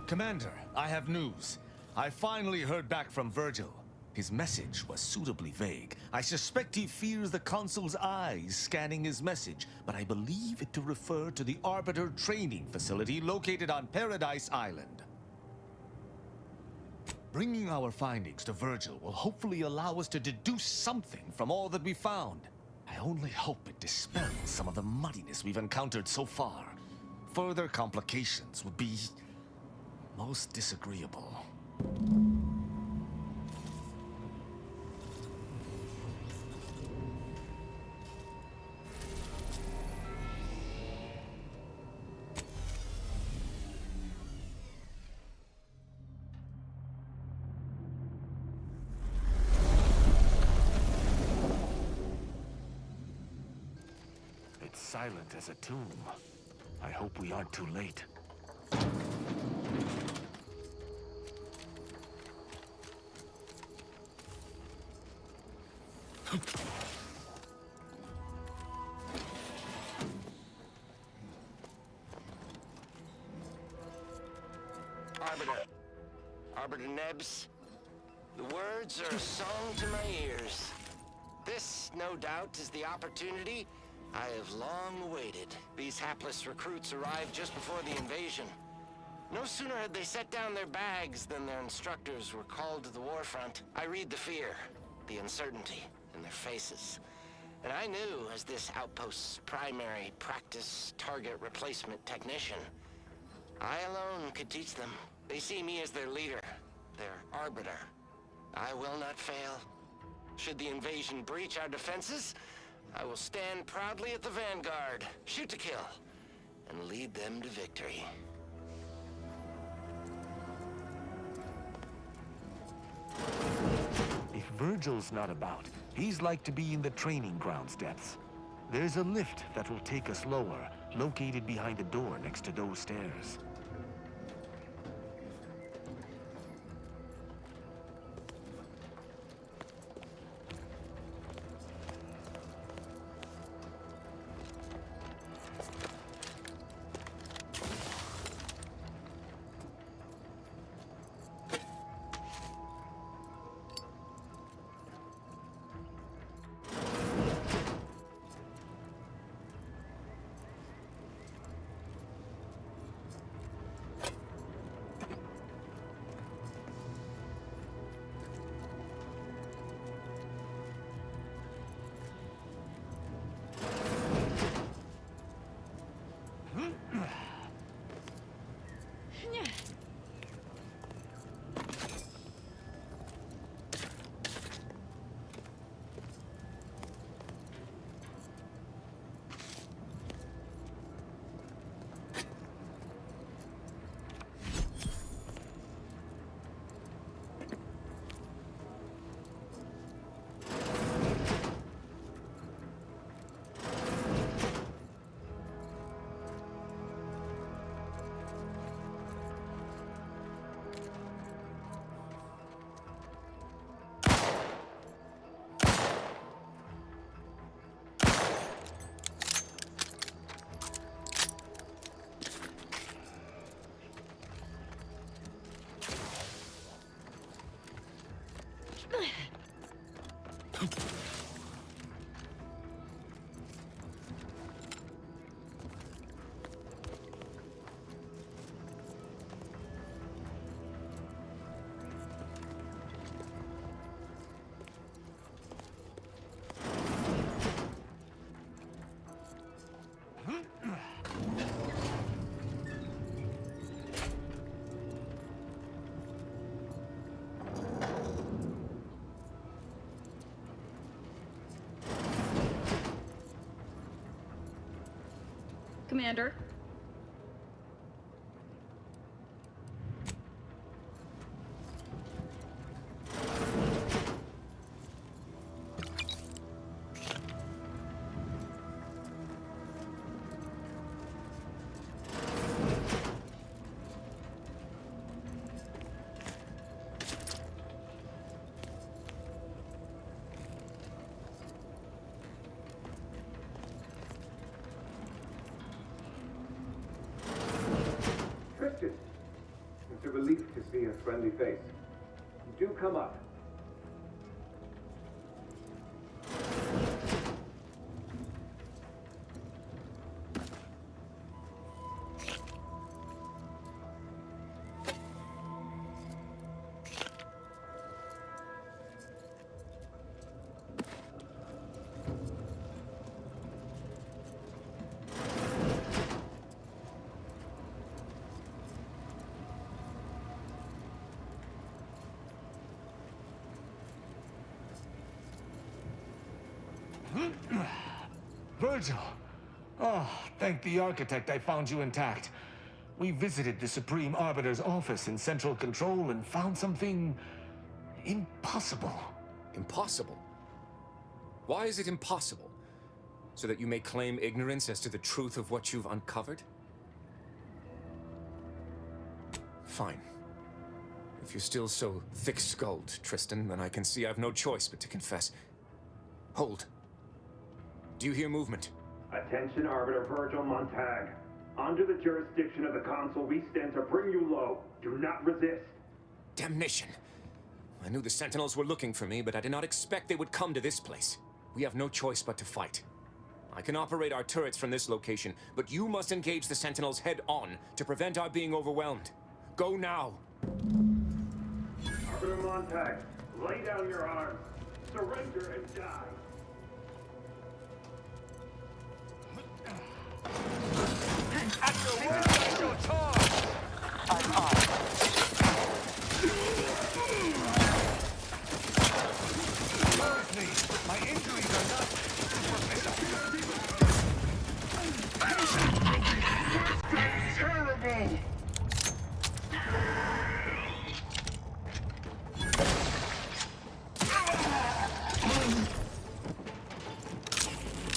Commander, I have news. I finally heard back from Virgil. His message was suitably vague. I suspect he fears the Consul's eyes scanning his message, but I believe it to refer to the Arbiter training facility located on Paradise Island. Bringing our findings to Virgil will hopefully allow us to deduce something from all that we found. I only hope it dispels some of the muddiness we've encountered so far. Further complications would be most disagreeable. It's silent as a tomb. I hope we aren't too late. Arbiter Nebs, the words are a song to my ears. This, no doubt, is the opportunity I have long awaited. These hapless recruits arrived just before the invasion. No sooner had they set down their bags than their instructors were called to the warfront. I read the fear, the uncertainty in their faces. And I knew, as this outpost's primary practice target replacement technician, I alone could teach them. They see me as their leader, their arbiter. I will not fail. Should the invasion breach our defenses, I will stand proudly at the vanguard, shoot to kill, and lead them to victory. If Virgil's not about, he's like to be in the training grounds depths. There's a lift that will take us lower, located behind the door next to those stairs. Commander. Arbitor's friendly face. Do come up. Virgil! Oh, thank the architect I found you intact. We visited the Supreme Arbiter's office in Central Control and found something impossible. Impossible? Why is it impossible? So that you may claim ignorance as to the truth of what you've uncovered? Fine. If you're still so thick-skulled, Tristan, then I can see I've no choice but to confess. Hold. Do you hear movement? Attention, Arbiter Virgil Montag. Under the jurisdiction of the Council, we stand to bring you low. Do not resist. Damnation. I knew the Sentinels were looking for me, but I did not expect they would come to this place. We have no choice but to fight. I can operate our turrets from this location, but you must engage the Sentinels head-on to prevent our being overwhelmed. Go now. Arbiter Montag, lay down your arms. Surrender and die. At your word, at your charge! I'm on. Hurt me. My injuries are not Terrible!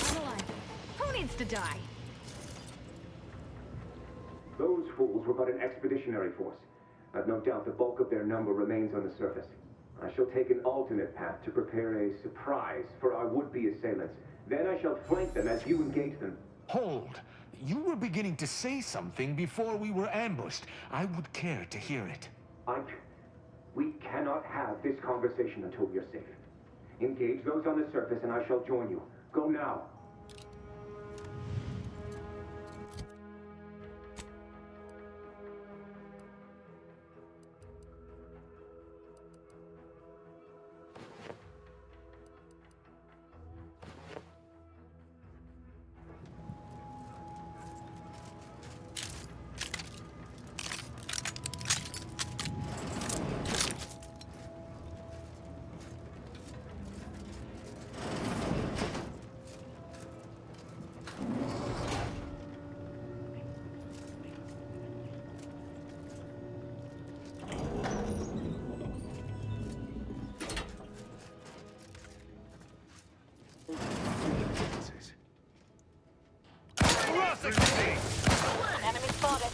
I'm alive. Who needs to die? Those fools were but an expeditionary force. I've no doubt the bulk of their number remains on the surface. I shall take an alternate path to prepare a surprise for our would-be assailants. Then I shall flank them as you engage them. Hold. You were beginning to say something before we were ambushed. I would care to hear it. We cannot have this conversation until we are safe. Engage those on the surface and I shall join you. Go now. Enemy spotted.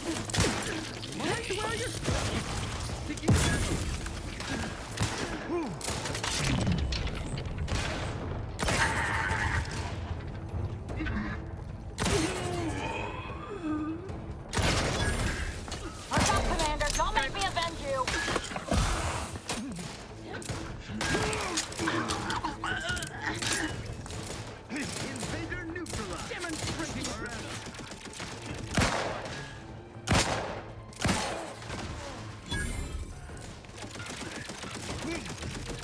Watch out, Commander. Don't make me avenge you. Invader neutralized. Demonstrating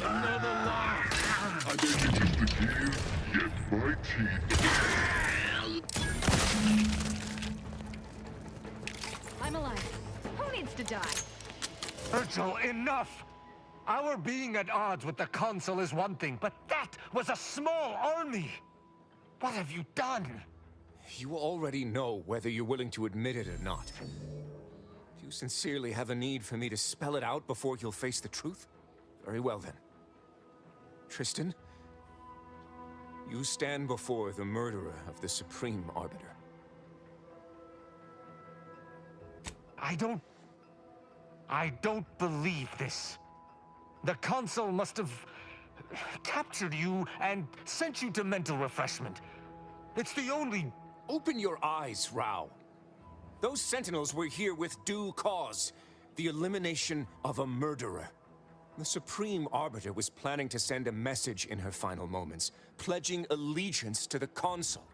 another loss. I know you used to give, yet my teeth. I'm alive. Who needs to die? Virgil, enough! Our being at odds with the Council is one thing, but that was a small army! What have you done? You already know whether you're willing to admit it or not. Do you sincerely have a need for me to spell it out before you'll face the truth? Very well then. Tristan, you stand before the murderer of the Supreme Arbiter. I don't believe this. The Council must have captured you and sent you to mental refreshment. It's the only... Open your eyes, Rao. Those Sentinels were here with due cause. The elimination of a murderer. The Supreme Arbiter was planning to send a message in her final moments, pledging allegiance to the Consul.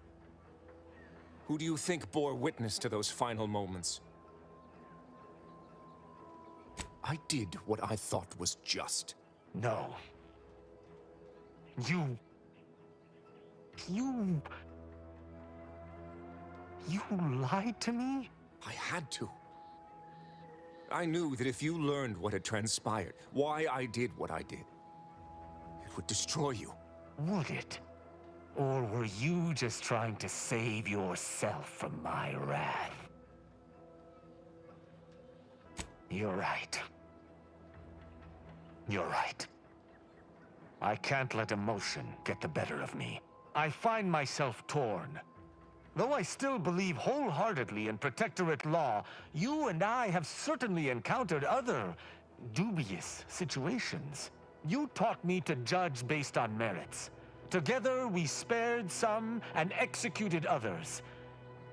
Who do you think bore witness to those final moments? I did what I thought was just. No. You lied to me? I had to. I knew that if you learned what had transpired, why I did what I did, it would destroy you. Would it? Or were you just trying to save yourself from my wrath? You're right. You're right. I can't let emotion get the better of me. I find myself torn. Though I still believe wholeheartedly in Protectorate law, you and I have certainly encountered other dubious situations. You taught me to judge based on merits. Together we spared some and executed others.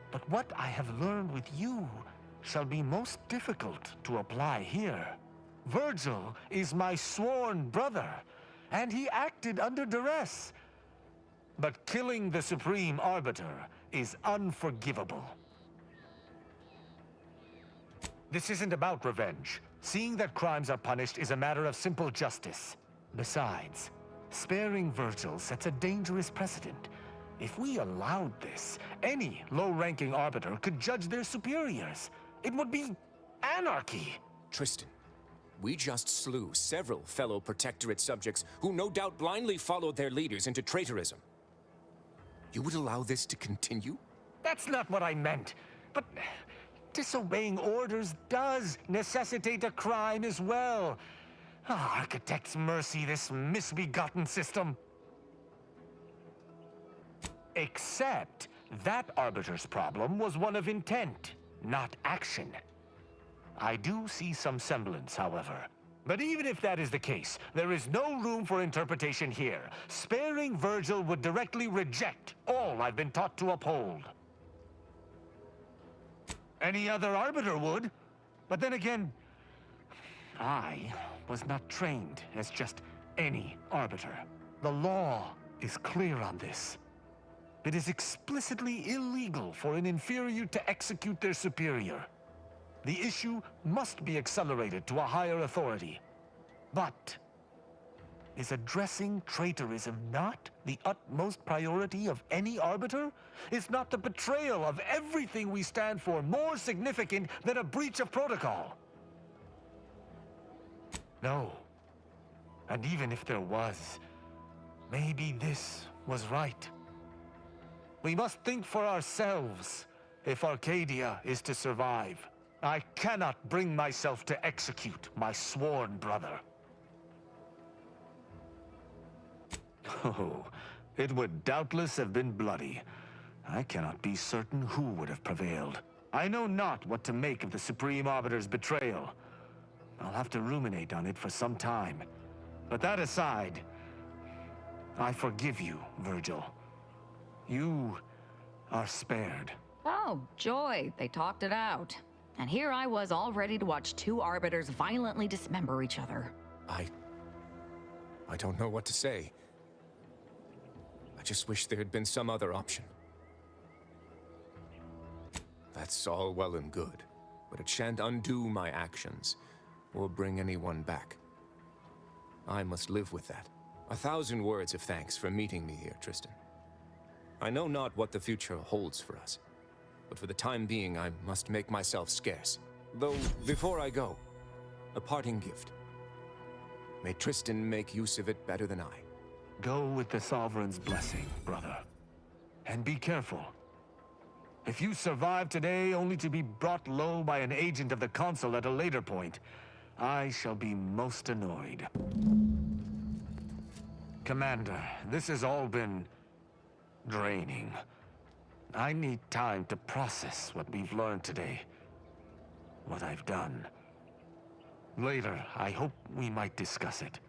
But what I have learned with you shall be most difficult to apply here. Virgil is my sworn brother, and he acted under duress. But killing the Supreme Arbiter is unforgivable. This isn't about revenge. Seeing that crimes are punished is a matter of simple justice. Besides, sparing Virgil sets a dangerous precedent. If we allowed this, any low-ranking arbiter could judge their superiors. It would be anarchy. Tristan, we just slew several fellow Protectorate subjects who no doubt blindly followed their leaders into traitorism. You would allow this to continue? That's not what I meant. But disobeying orders does necessitate a crime as well. Architect's mercy, this misbegotten system. Except that Arbiter's problem was one of intent, not action. I do see some semblance, however. But even if that is the case, there is no room for interpretation here. Sparing Virgil would directly reject all I've been taught to uphold. Any other arbiter would. But then again, I was not trained as just any arbiter. The law is clear on this. It is explicitly illegal for an inferior to execute their superior. The issue must be accelerated to a higher authority. But is addressing traitorism not the utmost priority of any arbiter? Is not the betrayal of everything we stand for more significant than a breach of protocol? No. And even if there was, maybe this was right. We must think for ourselves if Arcadia is to survive. I cannot bring myself to execute my sworn brother. Oh, it would doubtless have been bloody. I cannot be certain who would have prevailed. I know not what to make of the Supreme Arbiter's betrayal. I'll have to ruminate on it for some time. But that aside, I forgive you, Virgil. You are spared. Oh, joy. They talked it out. And here I was all ready to watch two arbiters violently dismember each other. I don't know what to say. I just wish there had been some other option. That's all well and good, but it shan't undo my actions, or bring anyone back. I must live with that. 1,000 words of thanks for meeting me here, Tristan. I know not what the future holds for us, but for the time being, I must make myself scarce. Though, before I go, a parting gift. May Tristan make use of it better than I. Go with the Sovereign's blessing, brother. And be careful. If you survive today only to be brought low by an agent of the Consul at a later point, I shall be most annoyed. Commander, this has all been draining. I need time to process what we've learned today. What I've done. Later, I hope we might discuss it.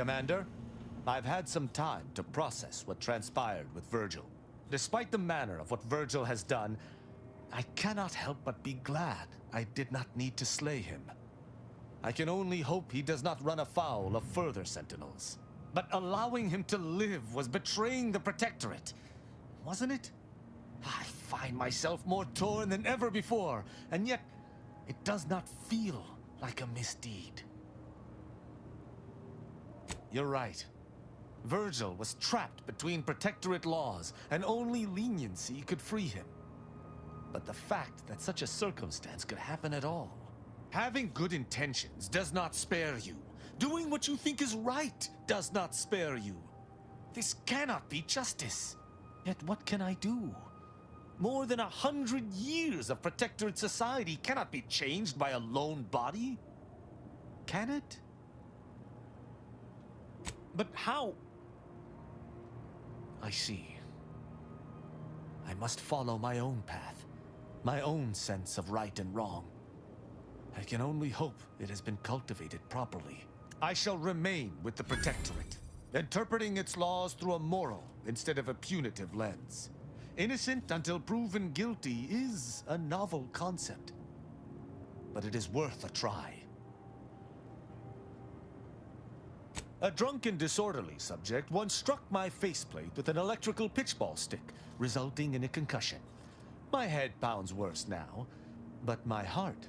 Commander, I've had some time to process what transpired with Virgil. Despite the manner of what Virgil has done, I cannot help but be glad I did not need to slay him. I can only hope he does not run afoul of further Sentinels. But allowing him to live was betraying the Protectorate, wasn't it? I find myself more torn than ever before, and yet it does not feel like a misdeed. You're right. Virgil was trapped between Protectorate laws, and only leniency could free him. But the fact that such a circumstance could happen at all. Having good intentions does not spare you. Doing what you think is right does not spare you. This cannot be justice. Yet what can I do? More than 100 years of Protectorate society cannot be changed by a lone body. Can it? But how? I see. I must follow my own path, my own sense of right and wrong. I can only hope it has been cultivated properly. I shall remain with the Protectorate, interpreting its laws through a moral instead of a punitive lens. Innocent until proven guilty is a novel concept, but it is worth a try. A drunken, disorderly subject once struck my faceplate with an electrical pitchball stick, resulting in a concussion. My head pounds worse now, but my heart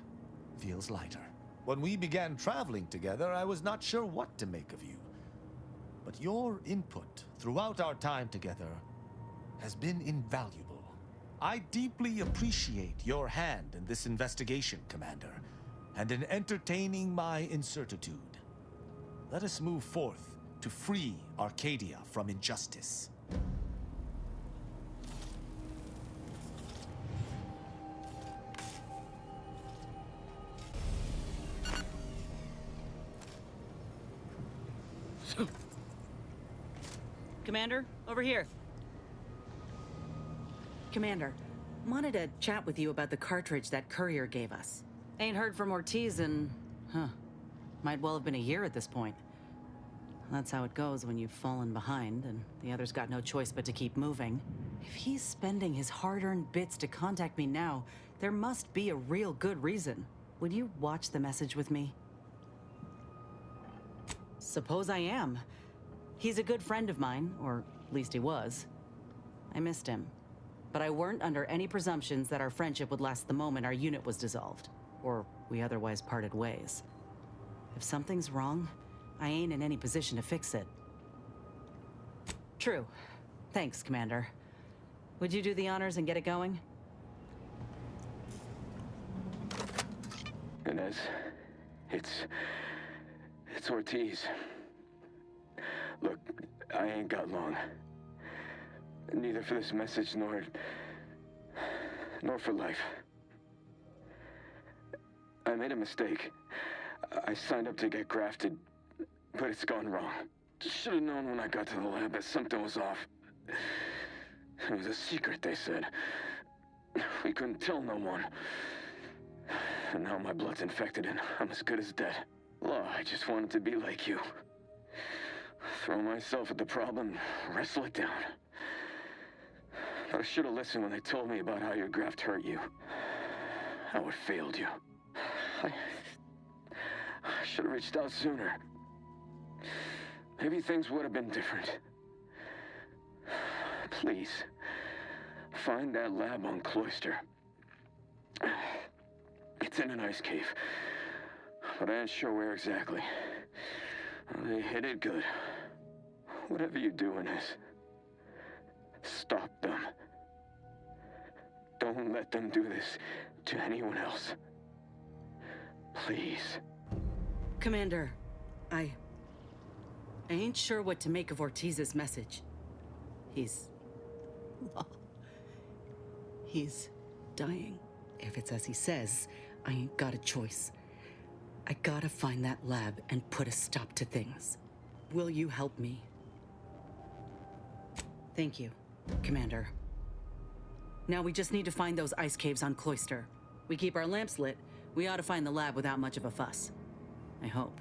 feels lighter. When we began traveling together, I was not sure what to make of you. But your input throughout our time together has been invaluable. I deeply appreciate your hand in this investigation, Commander, and in entertaining my incertitude. Let us move forth to free Arcadia from injustice. Commander, over here. Commander, wanted to chat with you about the cartridge that courier gave us. Ain't heard from Ortiz in, might well have been a year at this point. That's how it goes when you've fallen behind, and the others got no choice but to keep moving. If he's spending his hard-earned bits to contact me now, there must be a real good reason. Would you watch the message with me? Suppose I am. He's a good friend of mine, or at least he was. I missed him. But I weren't under any presumptions that our friendship would last the moment our unit was dissolved, or we otherwise parted ways. If something's wrong, I ain't in any position to fix it. True. Thanks, Commander. Would you do the honors and get it going? Inez, it's Ortiz. Look, I ain't got long. Neither for this message nor for life. I made a mistake. I signed up to get grafted, but it's gone wrong. Should have known when I got to the lab that something was off. It was a secret, they said. We couldn't tell no one. And now my blood's infected and I'm as good as dead. Well, I just wanted to be like you. Throw myself at the problem, wrestle it down. But I should have listened when they told me about how your graft hurt you. How it failed you. I should have reached out sooner. Maybe things would have been different. Please, find that lab on Cloister. It's in an ice cave, but I ain't sure where exactly. They hid it good. Whatever you do, Inez, stop them. Don't let them do this to anyone else. Please. Commander, I ain't sure what to make of Ortiz's message. He's dying. If it's as he says, I ain't got a choice. I gotta find that lab and put a stop to things. Will you help me? Thank you, Commander. Now we just need to find those ice caves on Cloister. We keep our lamps lit, we ought to find the lab without much of a fuss. I hope.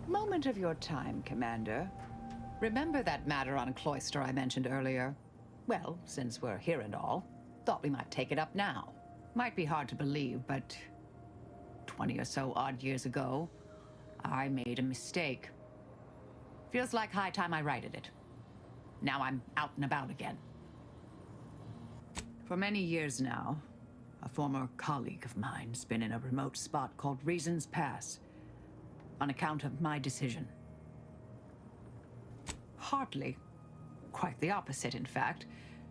Moment of your time, Commander. Remember that matter on Cloister I mentioned earlier? Well, since we're here and all, thought we might take it up now. Might be hard to believe, but 20 or so odd years ago, I made a mistake. Feels like high time I righted it. Now I'm out and about again. For many years now, a former colleague of mine's been in a remote spot called Reasons Pass, on account of my decision. Hardly. Quite the opposite, in fact.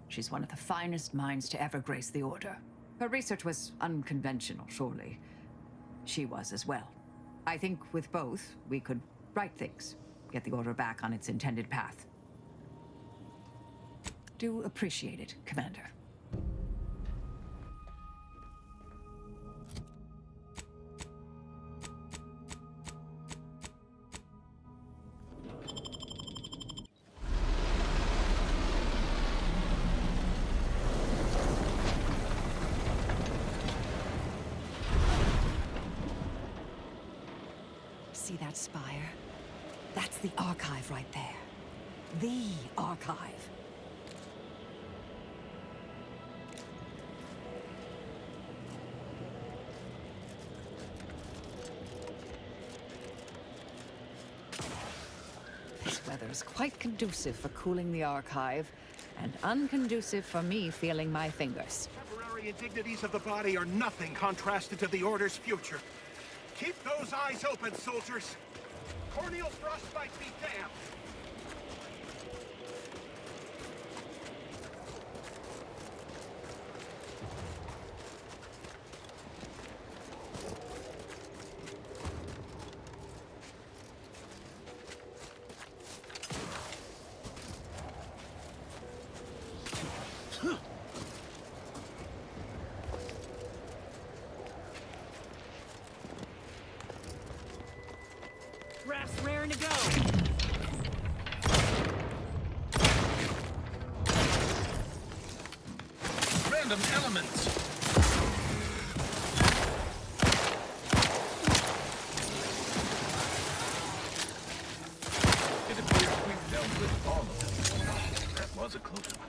She's one of the finest minds to ever grace the Order. Her research was unconventional, surely. She was as well. I think with both, we could right things, get the Order back on its intended path. Do appreciate it, Commander. See that spire? That's the archive right there. The archive. This weather's quite conducive for cooling the archive, and unconducive for me feeling my fingers. Temporary indignities of the body are nothing contrasted to the Order's future. Keep those eyes open, soldiers. Corneal frostbite be damned. Grafts raring to go. Random elements. It appears we've dealt with all of them. That was a close one.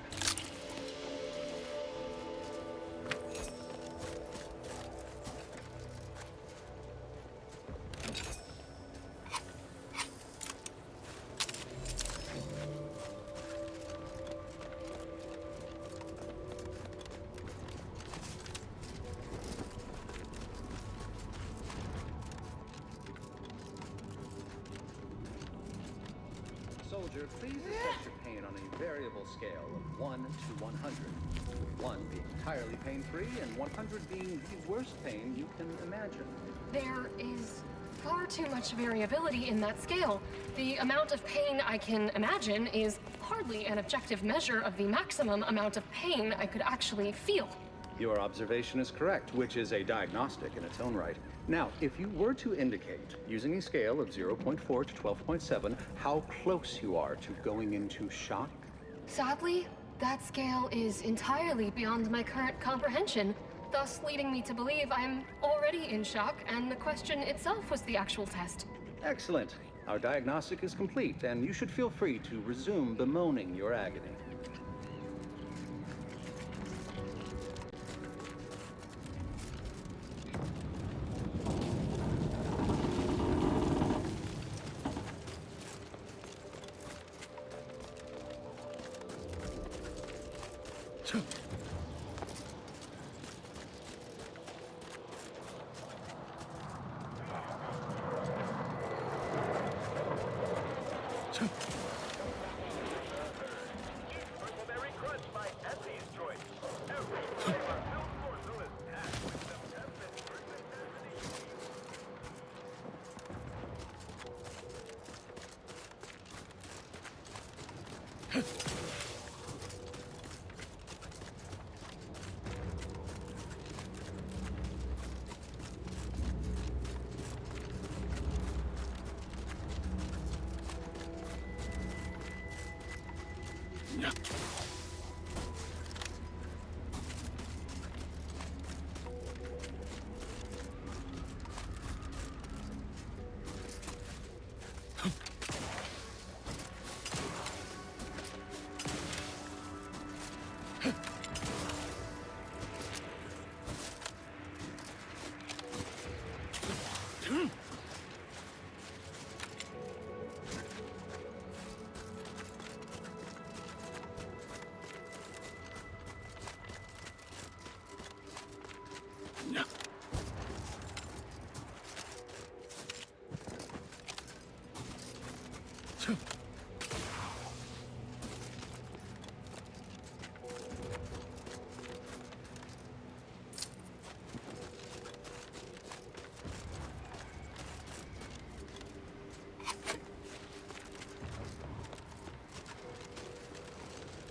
Soldier, please assess your pain on a variable scale of 1 to 100. 1 being entirely pain-free, and 100 being the worst pain you can imagine. There is far too much variability in that scale. The amount of pain I can imagine is hardly an objective measure of the maximum amount of pain I could actually feel. Your observation is correct, which is a diagnostic in its own right. Now, if you were to indicate, using a scale of 0.4 to 12.7, how close you are to going into shock? Sadly, that scale is entirely beyond my current comprehension, thus leading me to believe I'm already in shock, and the question itself was the actual test. Excellent. Our diagnostic is complete, and you should feel free to resume bemoaning your agony.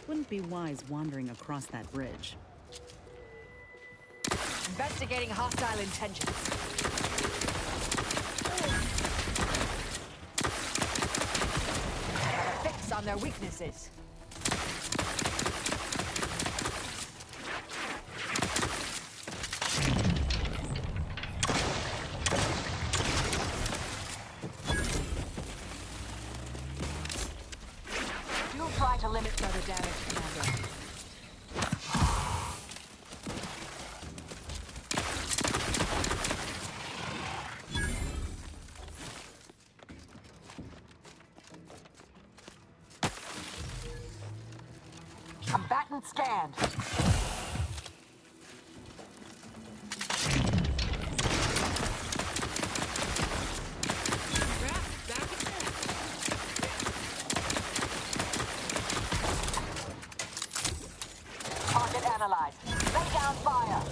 Wouldn't be wise wandering across that bridge. Investigating hostile intentions. Fix on their weaknesses. You'll try to limit further damage, Commander. Combatant scanned. Target analyzed. Lay down fire.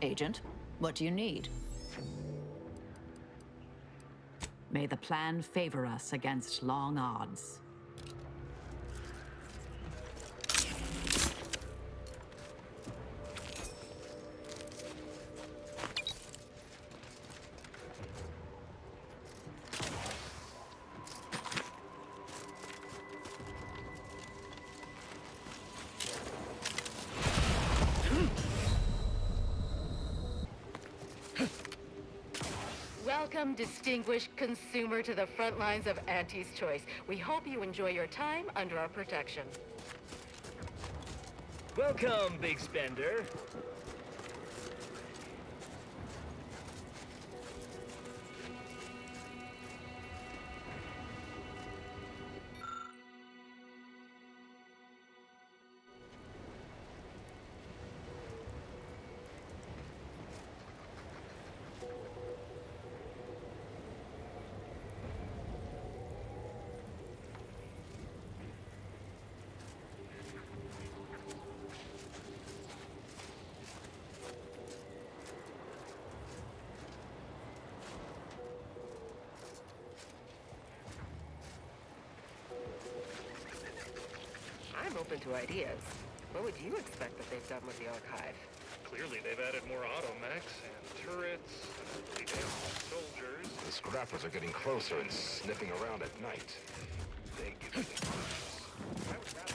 Agent, what do you need? May the plan favor us against long odds. Welcome, distinguished consumer, to the front lines of Auntie's Choice. We hope you enjoy your time under our protection. Welcome, big spender. I'm open to ideas. What would you expect that they've done with the archive? Clearly, they've added more automechs and turrets, detailed soldiers. The scrappers are getting closer and sniffing around at night. They give me the I would rather...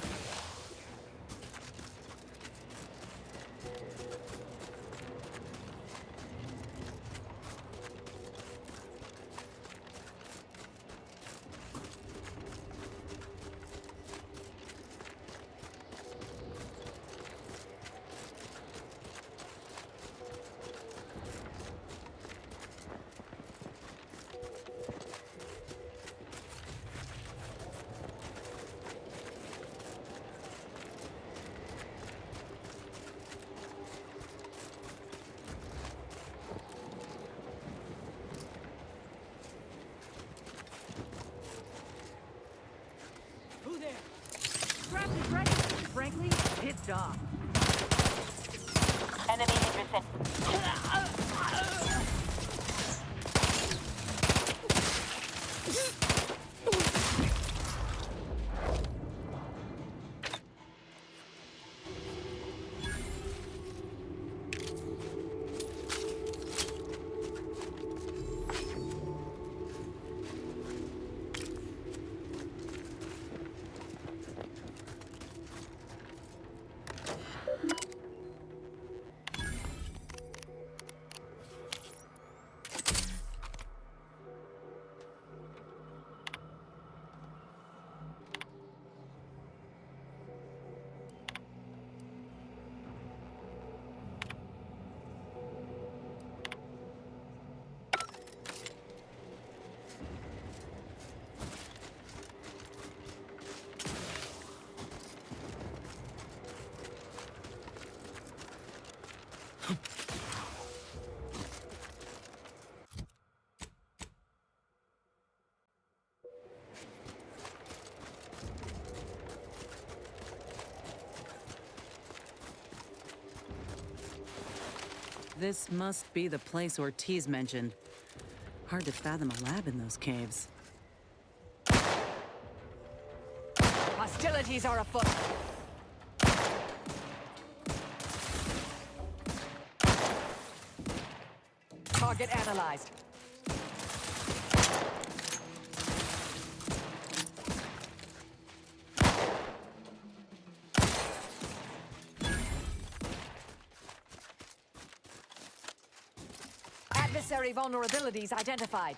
This must be the place Ortiz mentioned. Hard to fathom a lab in those caves. Hostilities are afoot. Target analyzed. Adversary vulnerabilities identified.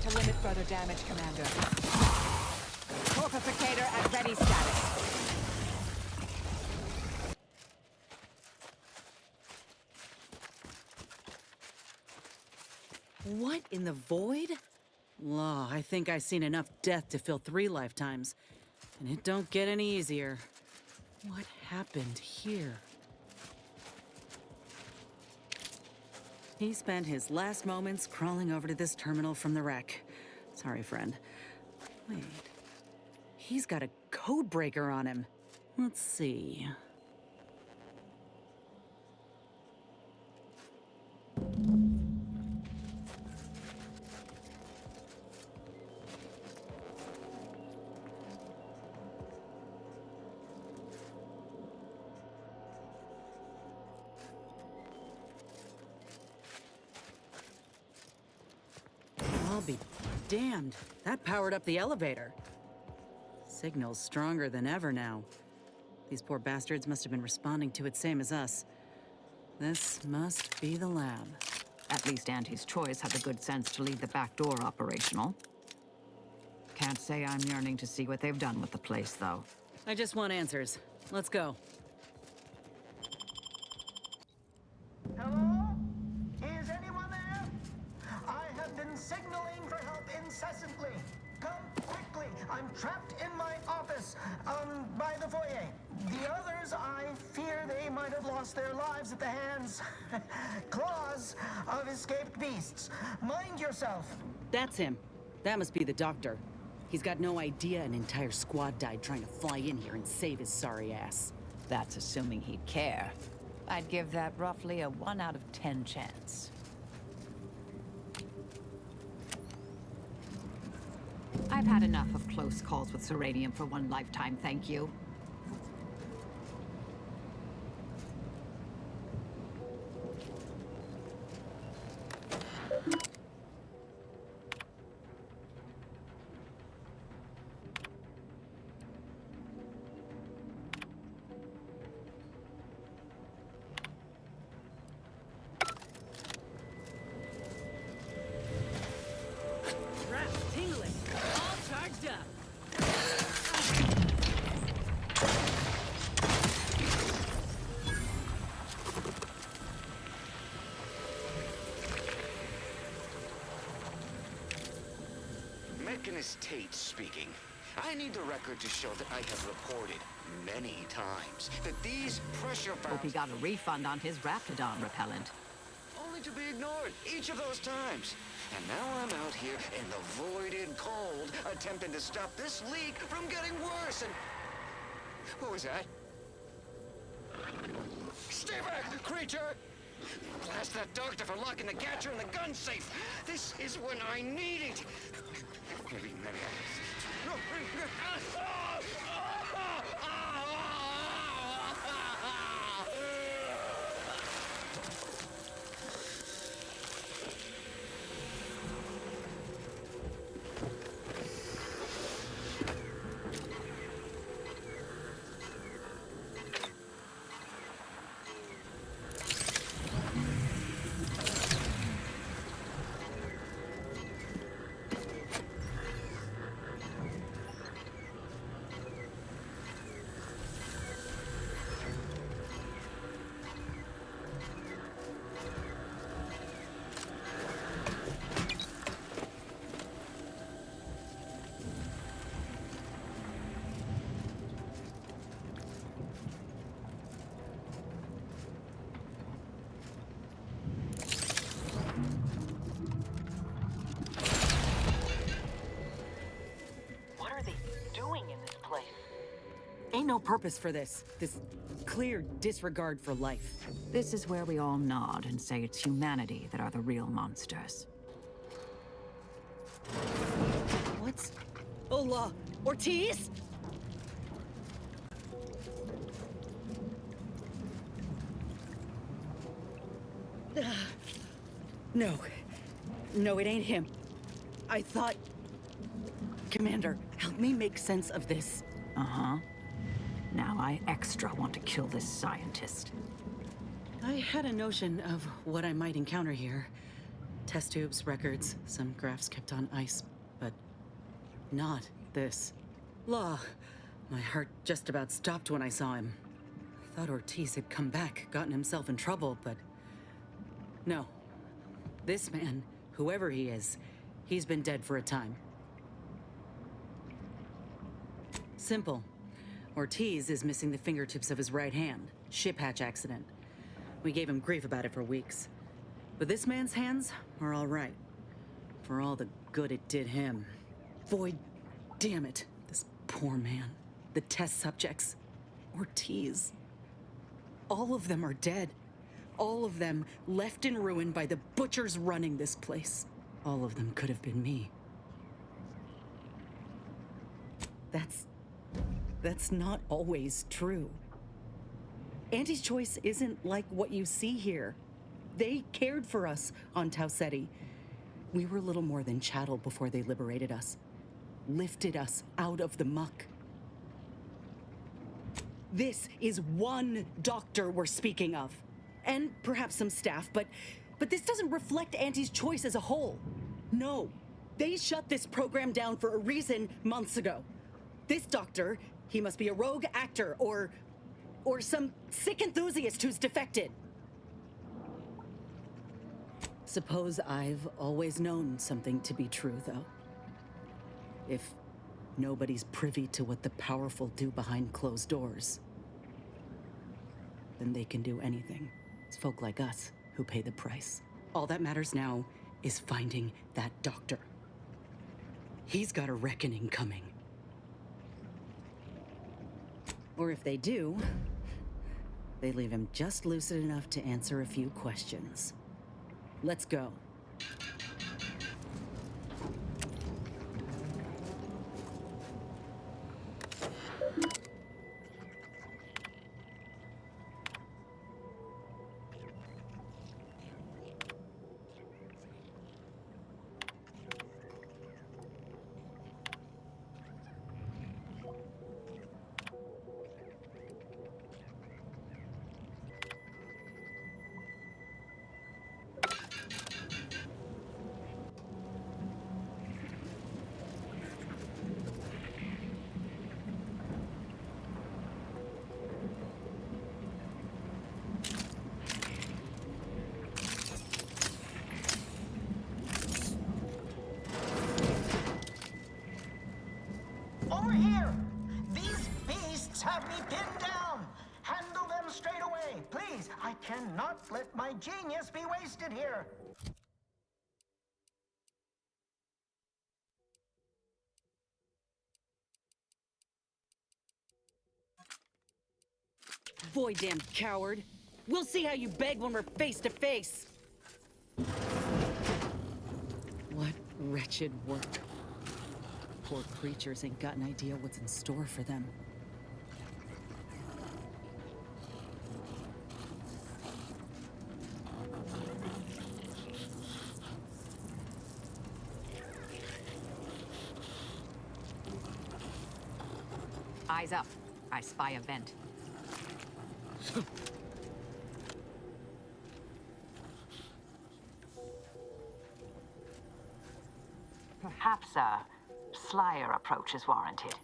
To limit further damage, Commander. Torpificator at ready status. What in the void? Law, I think I've seen enough death to fill 3 lifetimes. And it don't get any easier. What happened here? He spent his last moments crawling over to this terminal from the wreck. Sorry, friend. Wait. He's got a code breaker on him. Let's see. I'll be damned. That powered up the elevator. Signal's stronger than ever now. These poor bastards must have been responding to it same as us. This must be the lab. At least Auntie's Choice had the good sense to leave the back door operational. Can't say I'm yearning to see what they've done with the place, though. I just want answers. Let's go. Hello? Is anyone there? I have been signaling for help incessantly. Come quickly. I'm trapped in my office, by the foyer. The others, I fear they might have lost their lives at the hands, claws of escaped beasts. Mind yourself. That's him. That must be the doctor. He's got no idea an entire squad died trying to fly in here and save his sorry ass. That's assuming he'd care. I'd give that roughly a 1 out of 10 chance. I've had enough of close calls with Seradium for one lifetime, thank you. Tingling. All charged up. Mechanist Tate speaking. I need the record to show that I have reported many times that these pressure Hope valves he got a refund on his Raptidon repellent. only to be ignored each of those times. And now I'm out here in the voided cold, attempting to stop this leak from getting worse. And what was that? Stay back, creature! Blast that doctor for locking the catcher in the gun safe. This is when I need it. Maybe. ain't no purpose for this. This clear disregard for life. This is where we all nod and say it's humanity that are the real monsters. What's... Hola, Ortiz? No. No, it ain't him. I thought... Commander, help me make sense of this. Uh-huh. Now I extra want to kill this scientist. I had a notion of what I might encounter here. Test tubes, records, some grafts kept on ice, but not this. Law. My heart just about stopped when I saw him. I thought Ortiz had come back, gotten himself in trouble, but... No. This man, whoever he is, he's been dead for a time. Simple. Ortiz is missing the fingertips of his right hand. Ship hatch accident. We gave him grief about it for weeks. But this man's hands are all right. For all the good it did him. Void, damn it. This poor man. The test subjects. Ortiz. All of them are dead. All of them left in ruin by the butchers running this place. All of them could have been me. That's not always true. Auntie's Choice isn't like what you see here. They cared for us on Tau Ceti. We were little more than chattel before they liberated us. Lifted us out of the muck. This is one doctor we're speaking of. And perhaps some staff, but this doesn't reflect Auntie's Choice as a whole. No, they shut this program down for a reason months ago. This doctor, he must be a rogue actor or some sick enthusiast who's defected. Suppose I've always known something to be true, though. If nobody's privy to what the powerful do behind closed doors, then they can do anything. It's folk like us who pay the price. All that matters now is finding that doctor. He's got a reckoning coming. Or if they do, they leave him just lucid enough to answer a few questions. Let's go. Over here! These beasts have me pinned down! Handle them straight away, please! I cannot let my genius be wasted here! Boy, damn coward. We'll see how you beg when we're face to face. What wretched work. Poor creatures ain't got an idea what's in store for them. Eyes up. I spy a vent. Perhaps a slyer approach is warranted.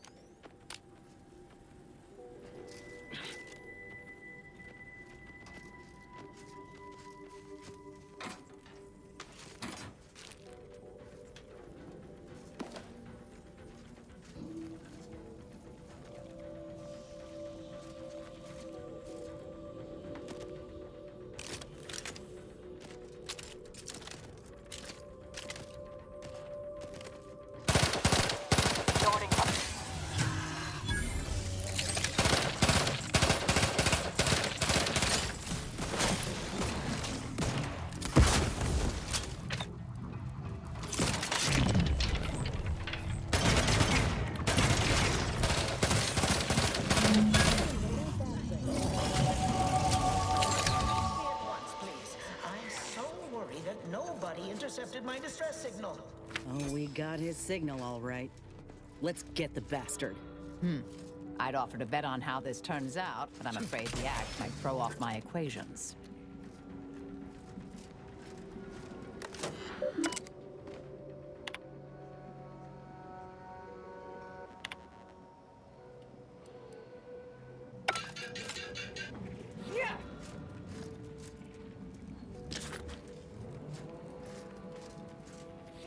a signal. Oh, we got his signal, all right. Let's get the bastard. I'd offer to bet on how this turns out, but I'm afraid the act might throw off my equations. Yeah.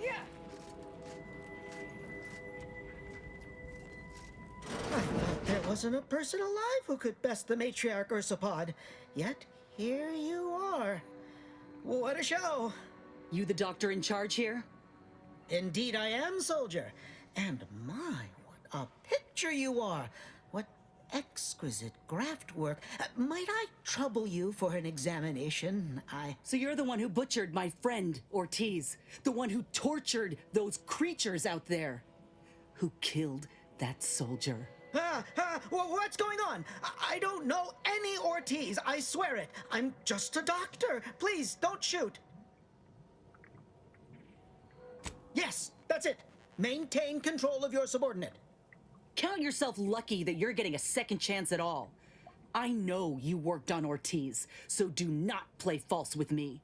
Yeah. I thought there wasn't a person alive who could best the matriarch Ursapod. Yet, here you are. What a show. You the doctor in charge here? Indeed I am, soldier. And my, what a picture you are. What exquisite graft work. Might I trouble you for an examination? So you're the one who butchered my friend, Ortiz. The one who tortured those creatures out there. Who killed that soldier. What's going on? I don't know any Ortiz, I swear it. I'm just a doctor. Please, don't shoot. Yes, that's it. Maintain control of your subordinate. Count yourself lucky that you're getting a second chance at all. I know you worked on Ortiz, so do not play false with me.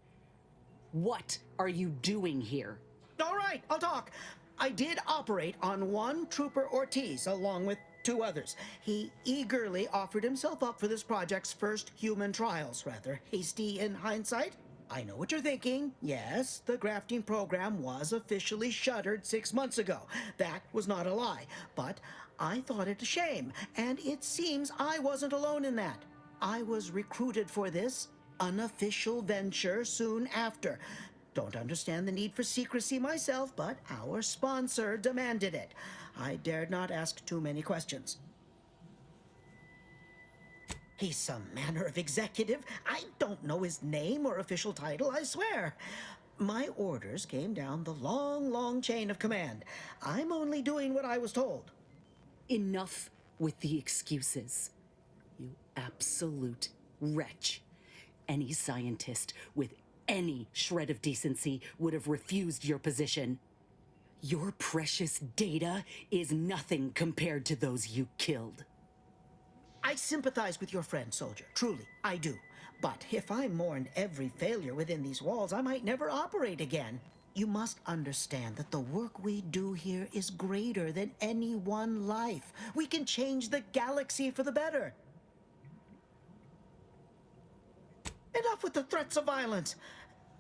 What are you doing here? All right, I'll talk. I did operate on one Trooper Ortiz along with 2 others. He eagerly offered himself up for this project's first human trials. Rather hasty in hindsight. I know what you're thinking. Yes, the grafting program was officially shuttered 6 months ago. That was not a lie. But I thought it a shame, and it seems I wasn't alone in that. I was recruited for this unofficial venture soon after. Don't understand the need for secrecy myself, but our sponsor demanded it. I dared not ask too many questions. He's some manner of executive. I don't know his name or official title, I swear. My orders came down the long, long chain of command. I'm only doing what I was told. Enough with the excuses. You absolute wretch. Any scientist with any shred of decency would have refused your position. Your precious data is nothing compared to those you killed. I sympathize with your friend, soldier. Truly, I do. But if I mourned every failure within these walls, I might never operate again. You must understand that the work we do here is greater than any one life. We can change the galaxy for the better. Enough with the threats of violence.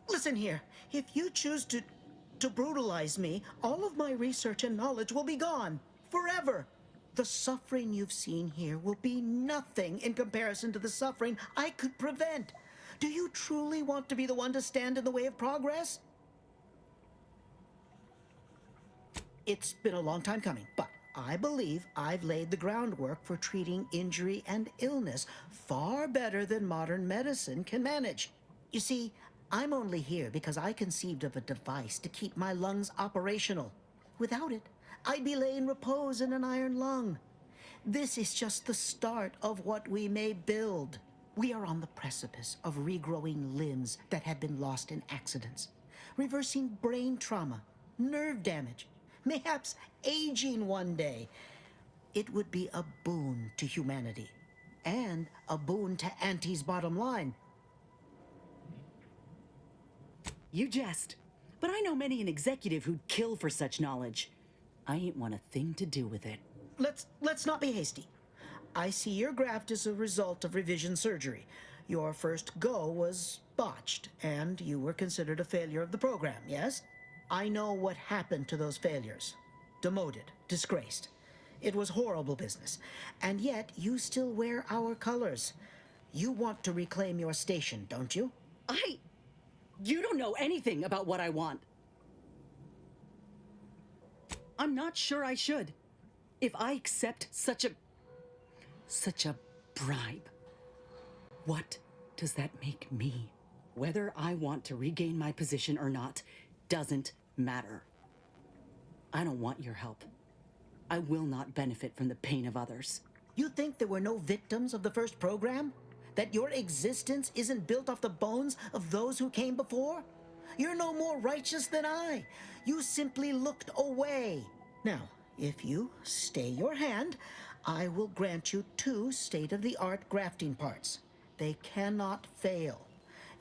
Listen here, if you choose to brutalize me, all of my research and knowledge will be gone. Forever. The suffering you've seen here will be nothing in comparison to the suffering I could prevent. Do you truly want to be the one to stand in the way of progress? It's been a long time coming, but I believe I've laid the groundwork for treating injury and illness far better than modern medicine can manage. You see, I'm only here because I conceived of a device to keep my lungs operational. Without it, I'd be laying repose in an iron lung. This is just the start of what we may build. We are on the precipice of regrowing limbs that had been lost in accidents, reversing brain trauma, nerve damage, mayhaps aging one day. It would be a boon to humanity, and a boon to Auntie's bottom line. You jest, but I know many an executive who'd kill for such knowledge. I ain't want a thing to do with it. Let's not be hasty. I see your graft is a result of revision surgery. Your first go was botched, and you were considered a failure of the program, yes? I know what happened to those failures. Demoted, disgraced. It was horrible business. And yet, you still wear our colors. You want to reclaim your station, don't you? You don't know anything about what I want. I'm not sure I should. If I accept such a bribe, what does that make me? Whether I want to regain my position or not doesn't matter. I don't want your help. I will not benefit from the pain of others. You think there were no victims of the first program? That your existence isn't built off the bones of those who came before? You're no more righteous than I. You simply looked away. Now, if you stay your hand, I will grant you 2 state-of-the-art grafting parts. They cannot fail.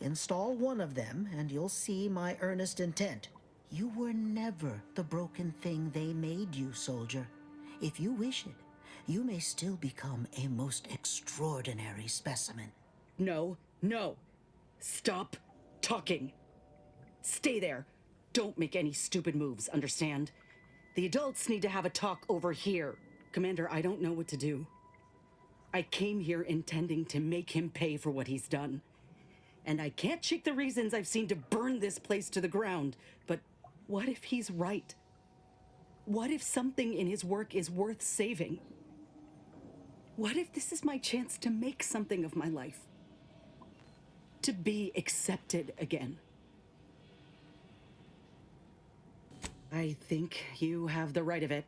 Install one of them, and you'll see my earnest intent. You were never the broken thing they made you, soldier. If you wish it, you may still become a most extraordinary specimen. No, no. Stop talking. Stay there. Don't make any stupid moves, understand? The adults need to have a talk over here. Commander, I don't know what to do. I came here intending to make him pay for what he's done. And I can't shake the reasons I've seen to burn this place to the ground. But what if he's right? What if something in his work is worth saving? What if this is my chance to make something of my life? To be accepted again? I think you have the right of it.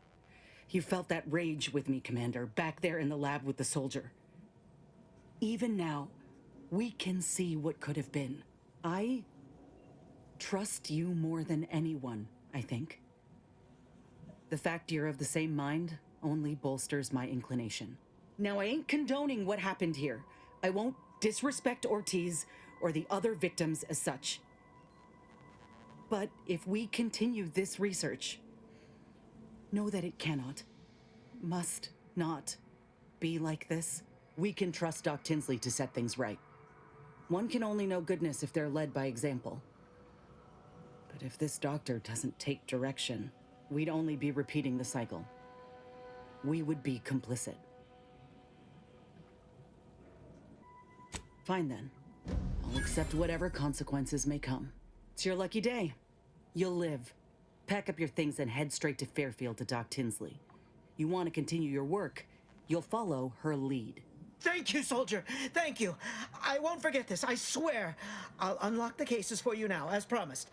You felt that rage with me, Commander, back there in the lab with the soldier. Even now, we can see what could have been. I trust you more than anyone, I think. The fact you're of the same mind only bolsters my inclination. Now, I ain't condoning what happened here. I won't disrespect Ortiz or the other victims as such. But if we continue this research, know that it cannot, must not be like this. We can trust Doc Tinsley to set things right. One can only know goodness if they're led by example. But if this doctor doesn't take direction, we'd only be repeating the cycle. We would be complicit. Fine then. I'll accept whatever consequences may come. It's your lucky day. You'll live. Pack up your things and head straight to Fairfield to Doc Tinsley. You want to continue your work, you'll follow her lead. Thank you, soldier. Thank you. I won't forget this, I swear. I'll unlock the cases for you now, as promised.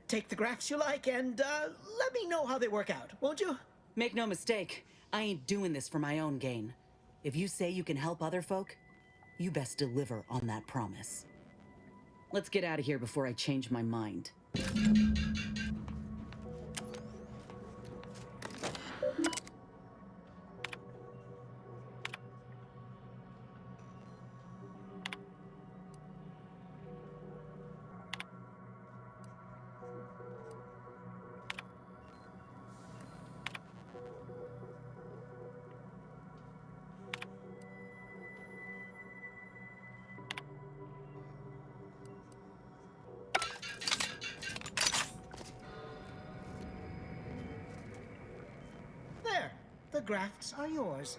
Take the grafts you like, and let me know how they work out, won't you? Make no mistake, I ain't doing this for my own gain. If you say you can help other folk, you best deliver on that promise. Let's get out of here before I change my mind. There. The grafts are yours.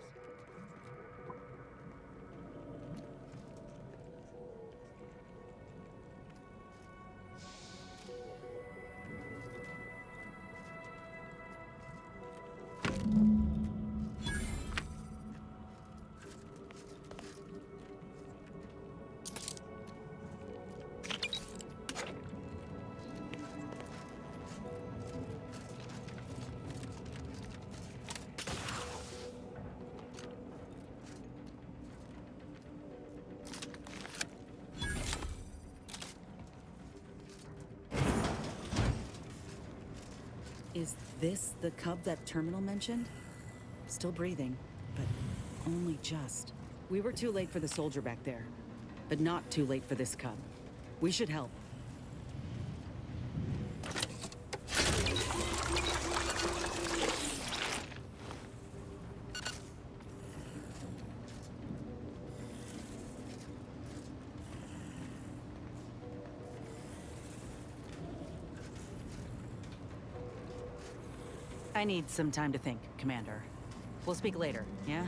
Is this the cub that Terminal mentioned? Still breathing, but only just. We were too late for the soldier back there, but not too late for this cub. We should help. I need some time to think, Commander. We'll speak later, yeah?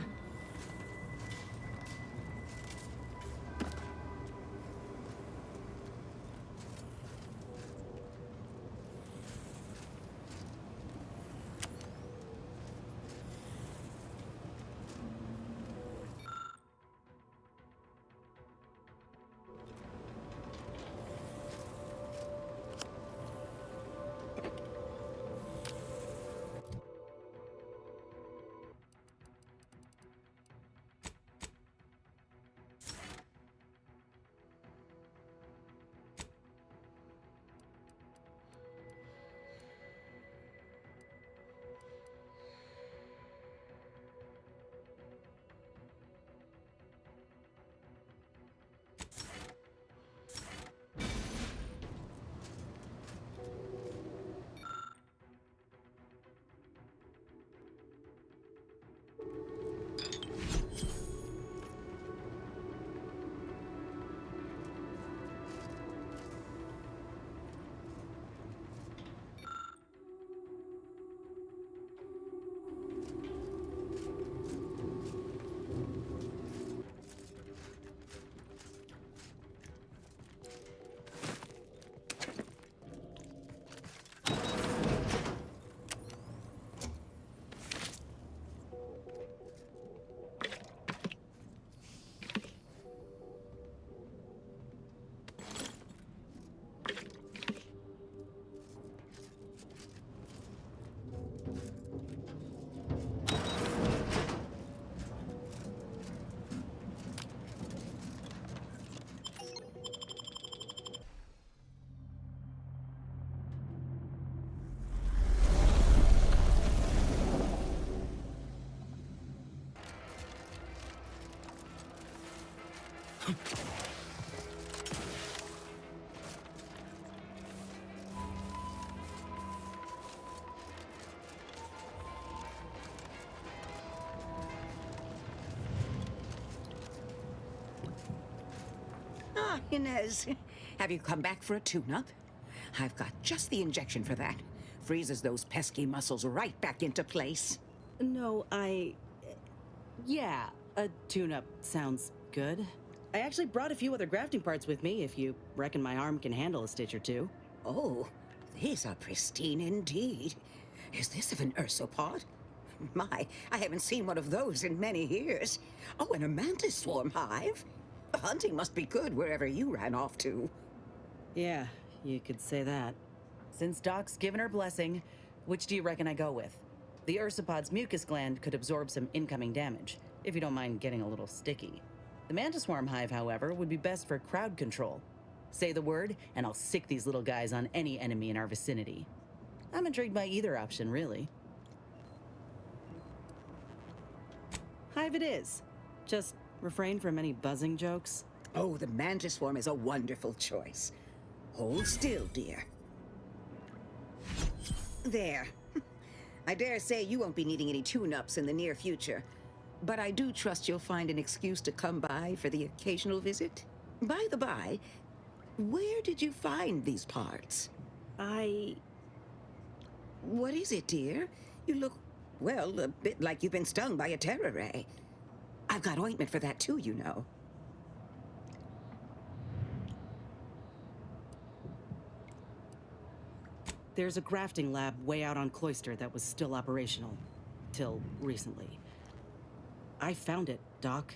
Ah, Inez. Have you come back for a tune-up? I've got just the injection for that. Freezes those pesky muscles right back into place. No, yeah, a tune-up sounds good. I actually brought a few other grafting parts with me, if you reckon my arm can handle a stitch or two. Oh, these are pristine indeed. Is this of an ursopod? My, I haven't seen one of those in many years. Oh, and a mantis swarm hive. Hunting must be good wherever you ran off to. Yeah, you could say that. Since Doc's given her blessing, which do you reckon I go with? The ursopod's mucus gland could absorb some incoming damage, if you don't mind getting a little sticky. The mantis swarm hive, however, would be best for crowd control. Say the word, and I'll sick these little guys on any enemy in our vicinity. I'm intrigued by either option, really. Hive it is. Just refrain from any buzzing jokes. Oh, the mantis swarm is a wonderful choice. Hold still, dear. There. I dare say you won't be needing any tune-ups in the near future. But I do trust you'll find an excuse to come by for the occasional visit. By the by, where did you find these parts? What is it, dear? You look, well, a bit like you've been stung by a terror ray. I've got ointment for that too, you know. There's a grafting lab way out on Cloister that was still operational. Till recently. I found it, Doc.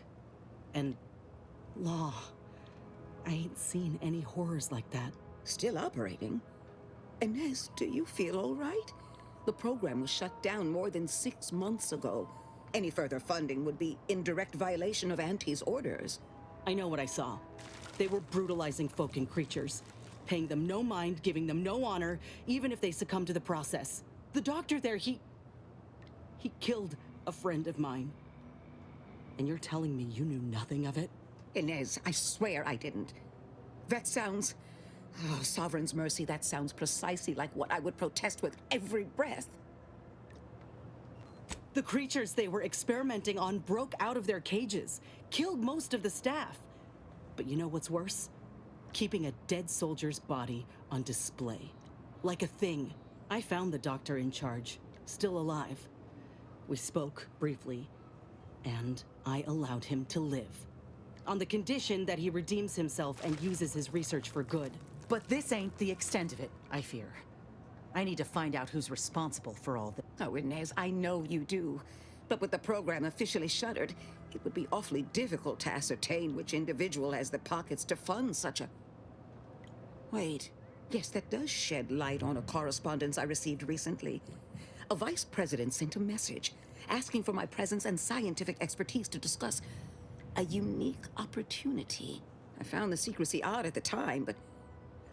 And... Law. I ain't seen any horrors like that. Still operating? Inez, do you feel all right? The program was shut down more than 6 months ago. Any further funding would be in direct violation of Auntie's orders. I know what I saw. They were brutalizing folk and creatures. Paying them no mind, giving them no honor, even if they succumb to the process. The doctor there, he killed a friend of mine. And you're telling me you knew nothing of it? Inez, I swear I didn't. That sounds... Oh, Sovereign's mercy, that sounds precisely like what I would protest with every breath. The creatures they were experimenting on broke out of their cages, killed most of the staff. But you know what's worse? Keeping a dead soldier's body on display. Like a thing. I found the doctor in charge, still alive. We spoke briefly, and I allowed him to live. On the condition that he redeems himself and uses his research for good. But this ain't the extent of it, I fear. I need to find out who's responsible for all this. Oh, Inez, I know you do. But with the program officially shuttered, it would be awfully difficult to ascertain which individual has the pockets to fund such a... Wait. Yes, that does shed light on a correspondence I received recently. A vice president sent a message asking for my presence and scientific expertise to discuss a unique opportunity. I found the secrecy odd at the time, but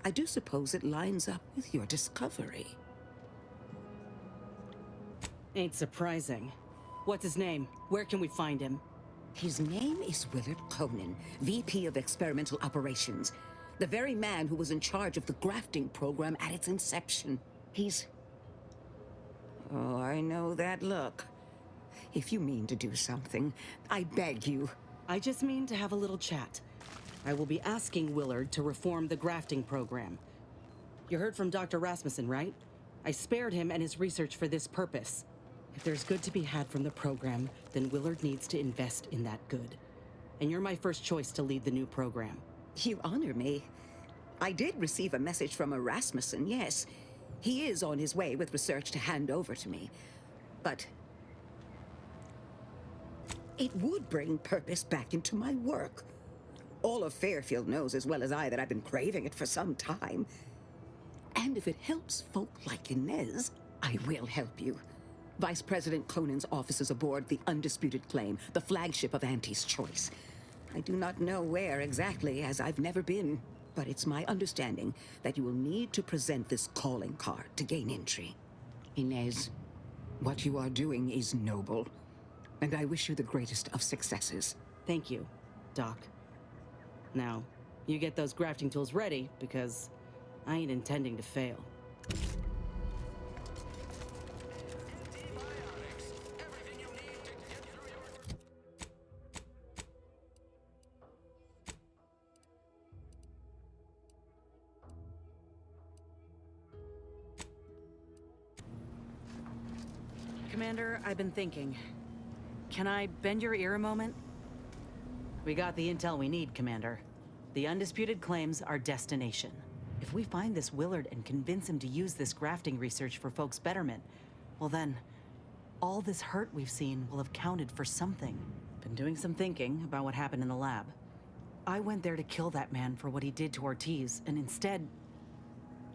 I do suppose it lines up with your discovery. Ain't surprising. What's his name? Where can we find him? His name is Willard Conan, VP of Experimental Operations. The very man who was in charge of the grafting program at its inception. He's... Oh, I know that look. If you mean to do something, I beg you. I just mean to have a little chat. I will be asking Willard to reform the grafting program. You heard from Dr. Rasmussen, right? I spared him and his research for this purpose. If there's good to be had from the program, then Willard needs to invest in that good. And you're my first choice to lead the new program. You honor me. I did receive a message from a Rasmussen, yes. He is on his way with research to hand over to me. But it would bring purpose back into my work. All of Fairfield knows as well as I that I've been craving it for some time. And if it helps folk like Inez, I will help you. Vice President Conan's office is aboard the Undisputed Claim, the flagship of Auntie's Choice. I do not know where exactly, as I've never been, but it's my understanding that you will need to present this calling card to gain entry. Inez, what you are doing is noble, and I wish you the greatest of successes. Thank you, Doc. Now, you get those grafting tools ready, because I ain't intending to fail. Commander, I've been thinking. Can I bend your ear a moment? We got the intel we need, Commander. The undisputed claims our destination. If we find this Willard and convince him to use this grafting research for folks' betterment, well then, all this hurt we've seen will have counted for something. Been doing some thinking about what happened in the lab. I went there to kill that man for what he did to Ortiz, and instead,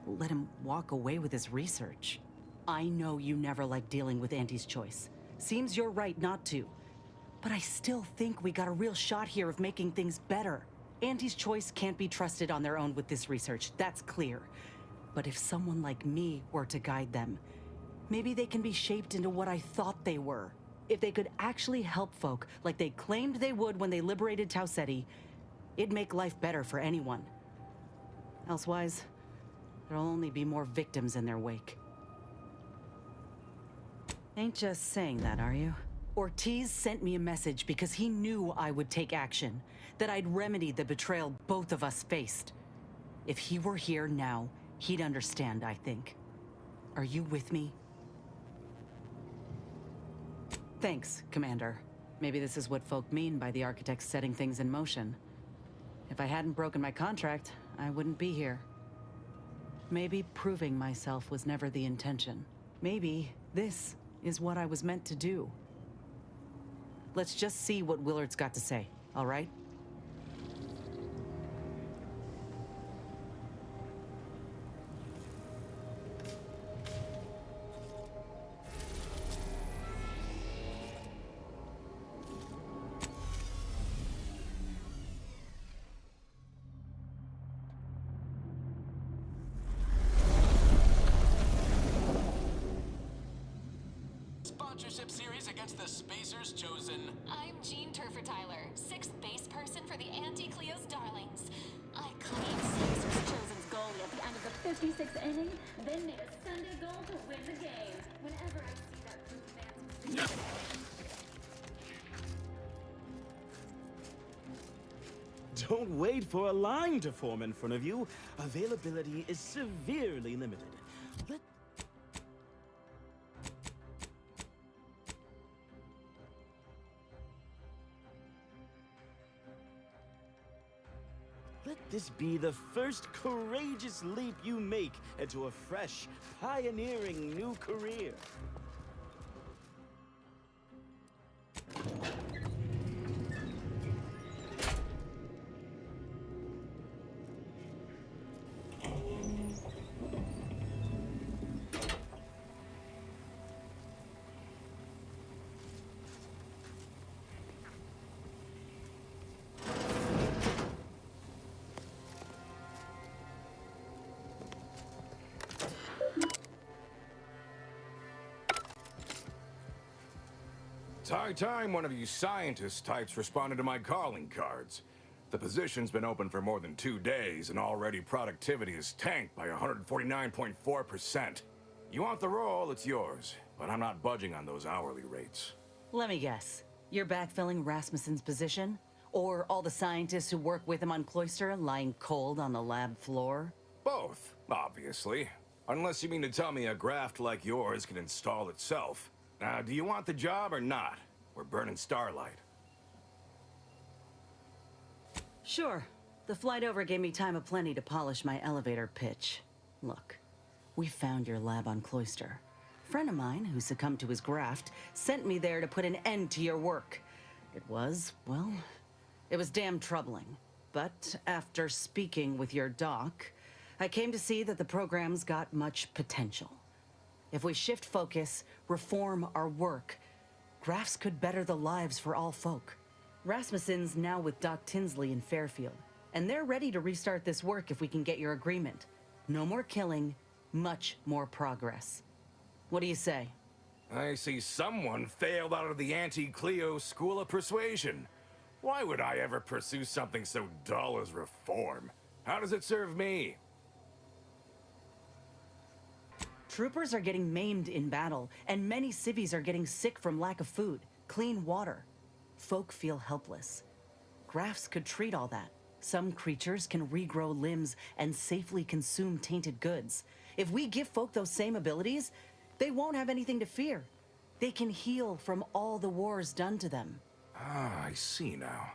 let him walk away with his research. I know you never liked dealing with Auntie's choice. Seems you're right not to. But I still think we got a real shot here of making things better. Auntie's choice can't be trusted on their own with this research, that's clear. But if someone like me were to guide them, maybe they can be shaped into what I thought they were. If they could actually help folk like they claimed they would when they liberated Tau Ceti, it'd make life better for anyone. Elsewise, there'll only be more victims in their wake. Ain't just saying that, are you? Ortiz sent me a message because he knew I would take action, that I'd remedy the betrayal both of us faced. If he were here now, he'd understand, I think. Are you with me? Thanks, Commander. Maybe this is what folk mean by the architects setting things in motion. If I hadn't broken my contract, I wouldn't be here. Maybe proving myself was never the intention. Maybe this is what I was meant to do. Let's just see what Willard's got to say, all right? Sponsorship series against the Spacers chosen. I'm Jean Turfer-Tyler, 6th base person for the Anti-Cleo's Darlings. I cleaned Spacers chosen's goalie at the end of the 56th inning, then made a Sunday goal to win the game. Whenever I see that group of fans... Don't wait for a line to form in front of you. Availability is severely limited. Let this be the first courageous leap you make into a fresh, pioneering new career. It's high time one of you scientist types responded to my calling cards. The position's been open for more than 2 days, and already productivity is tanked by 149.4%. You want the role, it's yours, but I'm not budging on those hourly rates. Let me guess. You're backfilling Rasmussen's position? Or all the scientists who work with him on Cloister lying cold on the lab floor? Both, obviously. Unless you mean to tell me a graft like yours can install itself. Now, do you want the job or not? We're burning starlight. Sure. The flight over gave me time aplenty to polish my elevator pitch. Look, we found your lab on Cloister. A friend of mine, who succumbed to his graft, sent me there to put an end to your work. It was, well, it was damn troubling. But after speaking with your doc, I came to see that the program's got much potential. If we shift focus, reform our work, grafts could better the lives for all folk. Rasmussen's now with Doc Tinsley in Fairfield, and they're ready to restart this work if we can get your agreement. No more killing, much more progress. What do you say? I see someone failed out of the Anti-Cleo School of Persuasion. Why would I ever pursue something so dull as reform? How does it serve me? Troopers are getting maimed in battle, and many civvies are getting sick from lack of food, clean water. Folk feel helpless. Grafts could treat all that. Some creatures can regrow limbs and safely consume tainted goods. If we give folk those same abilities, they won't have anything to fear. They can heal from all the wars done to them. Ah, I see now.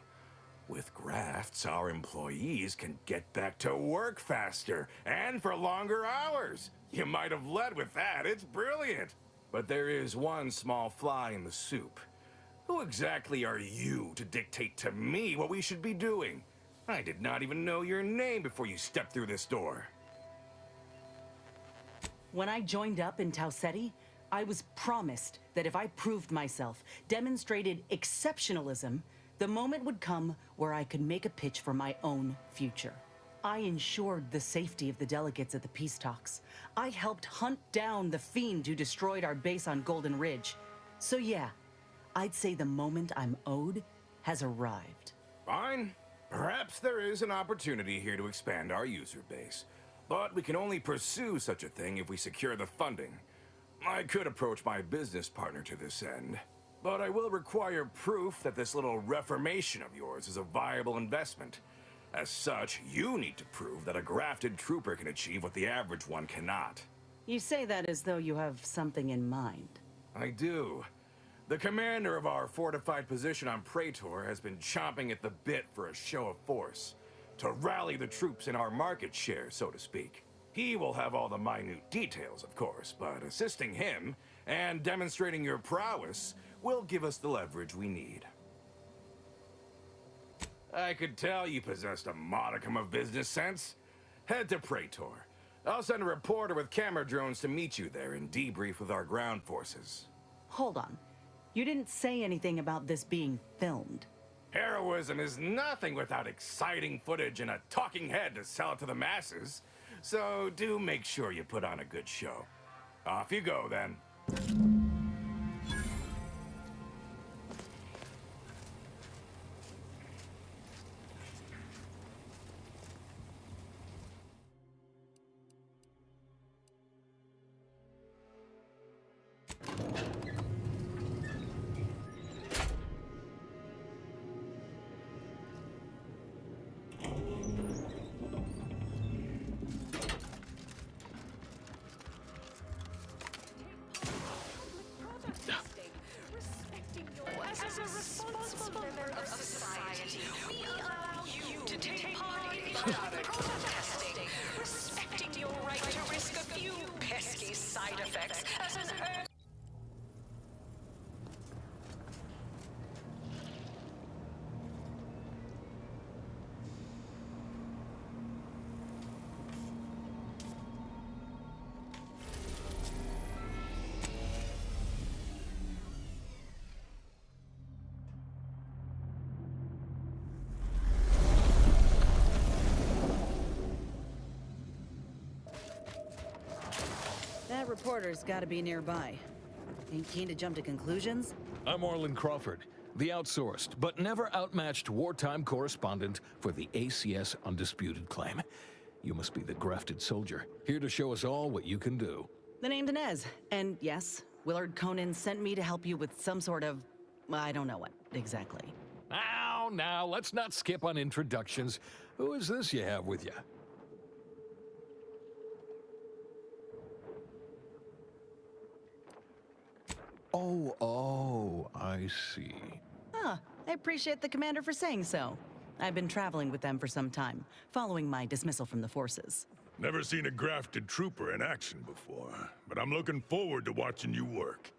With grafts, our employees can get back to work faster and for longer hours. You might have led with that. It's brilliant. But there is one small fly in the soup. Who exactly are you to dictate to me what we should be doing? I did not even know your name before you stepped through this door. When I joined up in Tau Ceti, I was promised that if I proved myself, demonstrated exceptionalism, the moment would come where I could make a pitch for my own future. I ensured the safety of the delegates at the peace talks. I helped hunt down the fiend who destroyed our base on Golden Ridge. So yeah, I'd say the moment I'm owed has arrived. Fine. Perhaps there is an opportunity here to expand our user base. But we can only pursue such a thing if we secure the funding. I could approach my business partner to this end, but I will require proof that this little reformation of yours is a viable investment. As such, you need to prove that a grafted trooper can achieve what the average one cannot. You say that as though you have something in mind. I do. The commander of our fortified position on Praetor has been chomping at the bit for a show of force, to rally the troops in our market share, so to speak. He will have all the minute details, of course, but assisting him and demonstrating your prowess will give us the leverage we need. I could tell you possessed a modicum of business sense. Head to Praetor. I'll send a reporter with camera drones to meet you there and debrief with our ground forces. Hold on. You didn't say anything about this being filmed. Heroism is nothing without exciting footage and a talking head to sell it to the masses. So do make sure you put on a good show. Off you go, then. As a responsible member of society, we allow you to take part in product testing, respecting your right to risk a few pesky side effects as an herb. That reporter's gotta be nearby. Ain't keen to jump to conclusions? I'm Orland Crawford, the outsourced but never outmatched wartime correspondent for the ACS Undisputed Claim. You must be the grafted soldier, here to show us all what you can do. The name's Inez, and yes, Willard Conan sent me to help you with some sort of... I don't know what, exactly. Now, let's not skip on introductions. Who is this you have with you? Oh, I see. Ah, I appreciate the commander for saying so. I've been traveling with them for some time, following my dismissal from the forces. Never seen a grafted trooper in action before, but I'm looking forward to watching you work.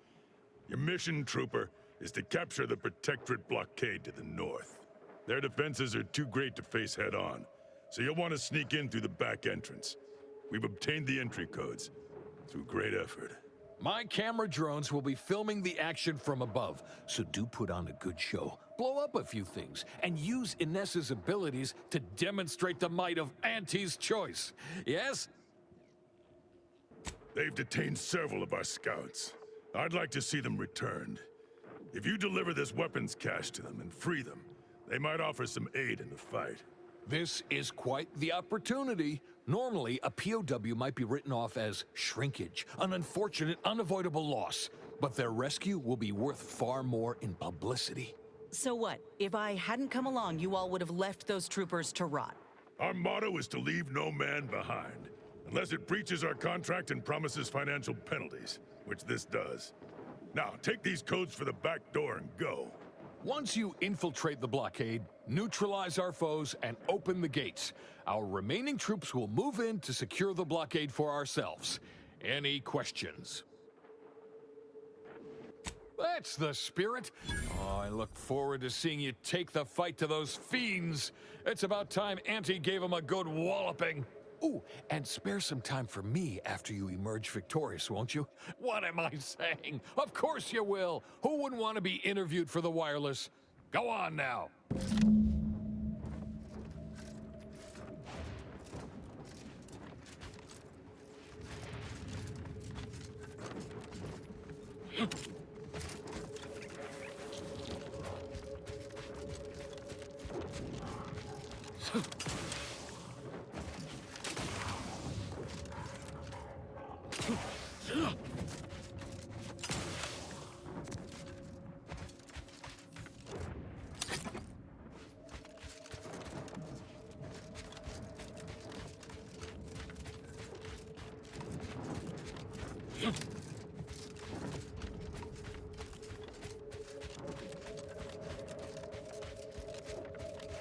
Your mission, trooper, is to capture the Protectorate blockade to the north. Their defenses are too great to face head-on, so you'll want to sneak in through the back entrance. We've obtained the entry codes through great effort. My camera drones will be filming the action from above, so do put on a good show. Blow up a few things, and use Inez's abilities to demonstrate the might of Auntie's choice. Yes? They've detained several of our scouts. I'd like to see them returned. If you deliver this weapons cache to them and free them, They might offer some aid in the fight. This is quite the opportunity. Normally, a POW might be written off as shrinkage, an unfortunate, unavoidable loss. But their rescue will be worth far more in publicity. So what? If I hadn't come along, you all would have left those troopers to rot. Our motto is to leave no man behind, unless it breaches our contract and promises financial penalties, which this does. Now, take these codes for the back door and go. Once you infiltrate the blockade, neutralize our foes, and open the gates, our remaining troops will move in to secure the blockade for ourselves. Any questions? That's the spirit. Oh, I look forward to seeing you take the fight to those fiends. It's about time Auntie gave them a good walloping. Ooh, and spare some time for me after you emerge victorious, won't you? What am I saying? Of course you will. Who wouldn't want to be interviewed for the wireless? Go on now.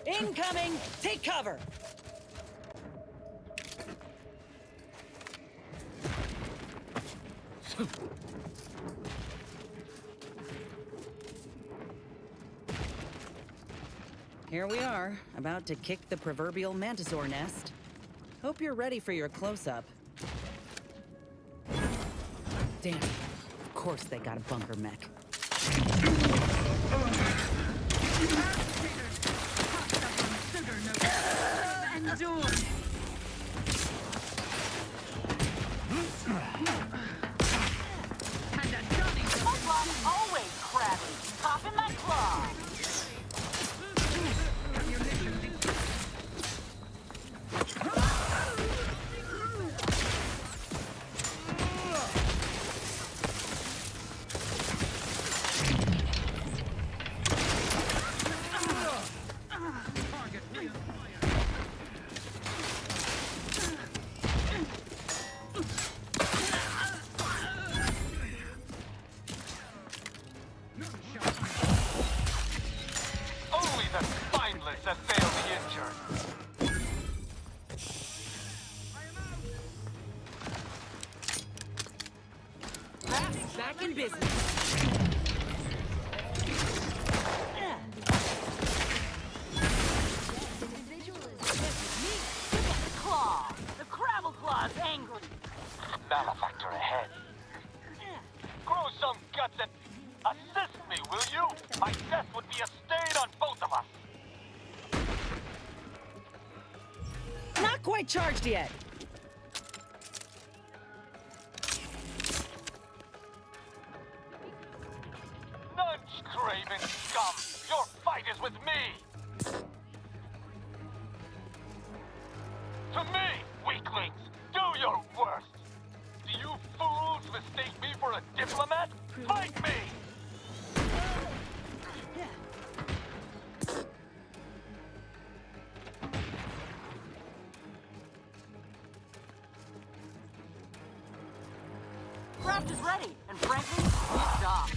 Incoming! Take cover! Here we are, about to kick the proverbial mantisaur nest. Hope you're ready for your close-up. Damn, of course they got a bunker mech. Always crabby. Popping my claw. Only the spineless assail the injured. Back in business. Claw. The Crabble Claw's angry. Malefactor ahead. Grow some guts and assist me, will you? My death would be a stain on both of us. Not quite charged yet. Nudge, craven scum! Your fight is with me! To me, weaklings! Do your worst! Do you fools mistake me for a diplomat? Fight me! Graft is ready, and frankly, we stop.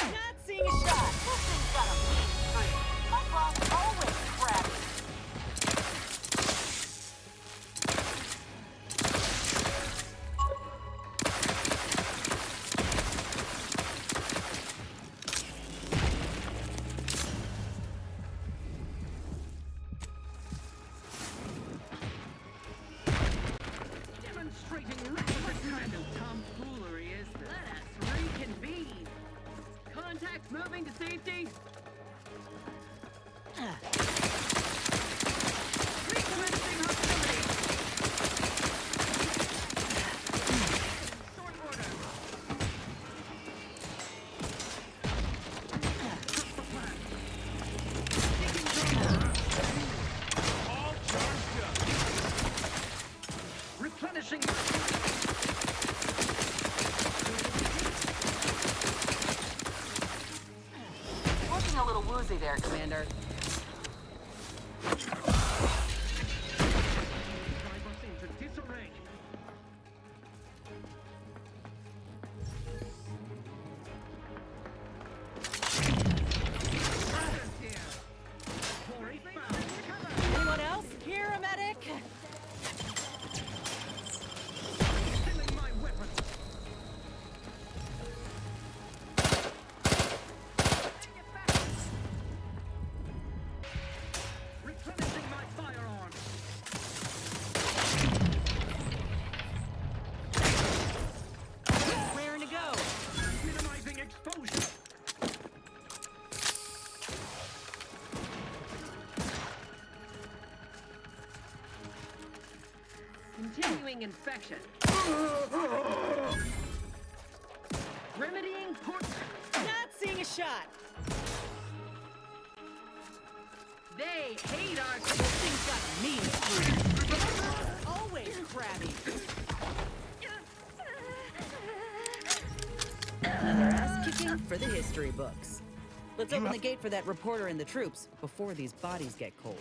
Not seeing a shot. This thing's got a mean streak. My claw's always crabby. Demonstrating what kind of tomfoolery is this? Let us reconvene. Contact moving to safety. Recommencing hostility. Short order. Cozy there, Commander. Drive us into disarray. Anyone else? Here, a medic? Killing my weapon. Replenishing my firearms. Where to go? Minimizing exposure. Continuing infection. Remedying port. Not seeing a shot. They hate our This thing's got me screwed. Always crabby. Another ass kicking for the history books. Let's open the gate for that reporter and the troops before these bodies get cold.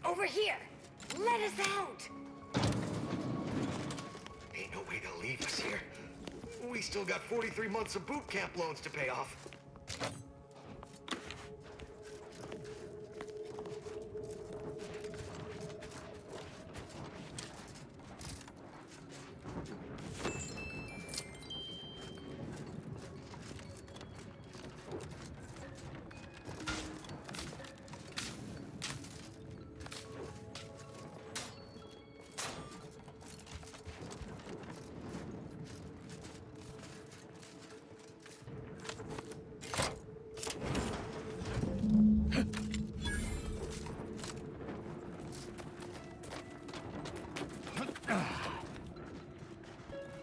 Over here! Let us out! Ain't no way they'll leave us here. We still got 43 months of boot camp loans to pay off.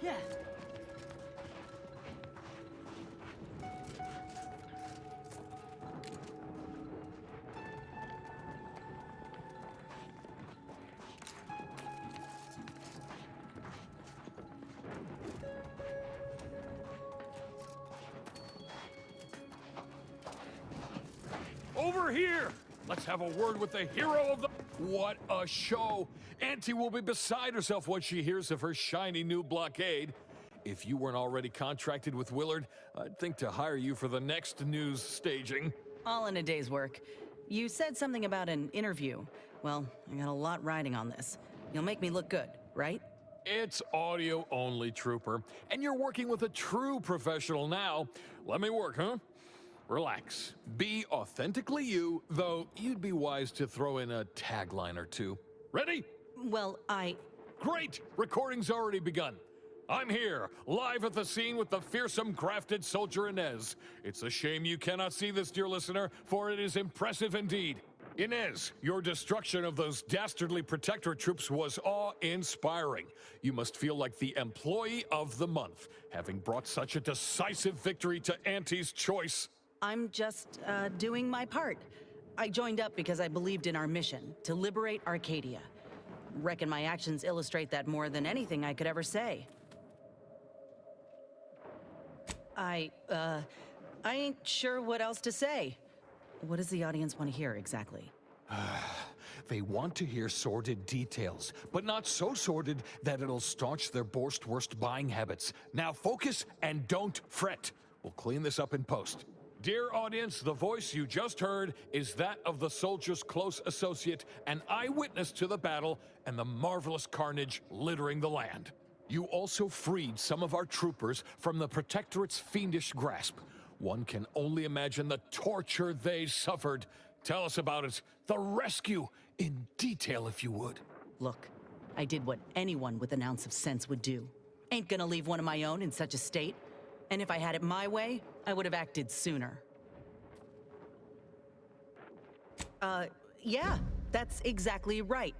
Yeah. Over here! Let's have a word with the hero of the... What a show! Auntie will be beside herself when she hears of her shiny new blockade. If you weren't already contracted with Willard, I'd think to hire you for the next news staging. All in a day's work. You said something about an interview. Well, I got a lot riding on this. You'll make me look good, right? It's audio only, Trooper. And you're working with a true professional now. Let me work, huh? Relax. Be authentically you, though you'd be wise to throw in a tagline or two. Ready? Well, Great! Recording's already begun. I'm here, live at the scene with the fearsome grafted soldier Inez. It's a shame you cannot see this, dear listener, for it is impressive indeed. Inez, your destruction of those dastardly protectorate troops was awe-inspiring. You must feel like the employee of the month, having brought such a decisive victory to Auntie's choice. I'm just, doing my part. I joined up because I believed in our mission, to liberate Arcadia. Reckon my actions illustrate that more than anything I could ever say. I ain't sure what else to say. What does the audience want to hear exactly? They want to hear sordid details, but not so sordid that it'll staunch their worst buying habits. Now focus and don't fret. We'll clean this up in post. Dear audience, the voice you just heard is that of the soldier's close associate and eyewitness to the battle and the marvelous carnage littering the land. You also freed some of our troopers from the Protectorate's fiendish grasp. One can only imagine the torture they suffered. Tell us about it, the rescue, in detail if you would. Look, I did what anyone with an ounce of sense would do. Ain't gonna leave one of my own in such a state. And if I had it my way, I would have acted sooner. Yeah, that's exactly right.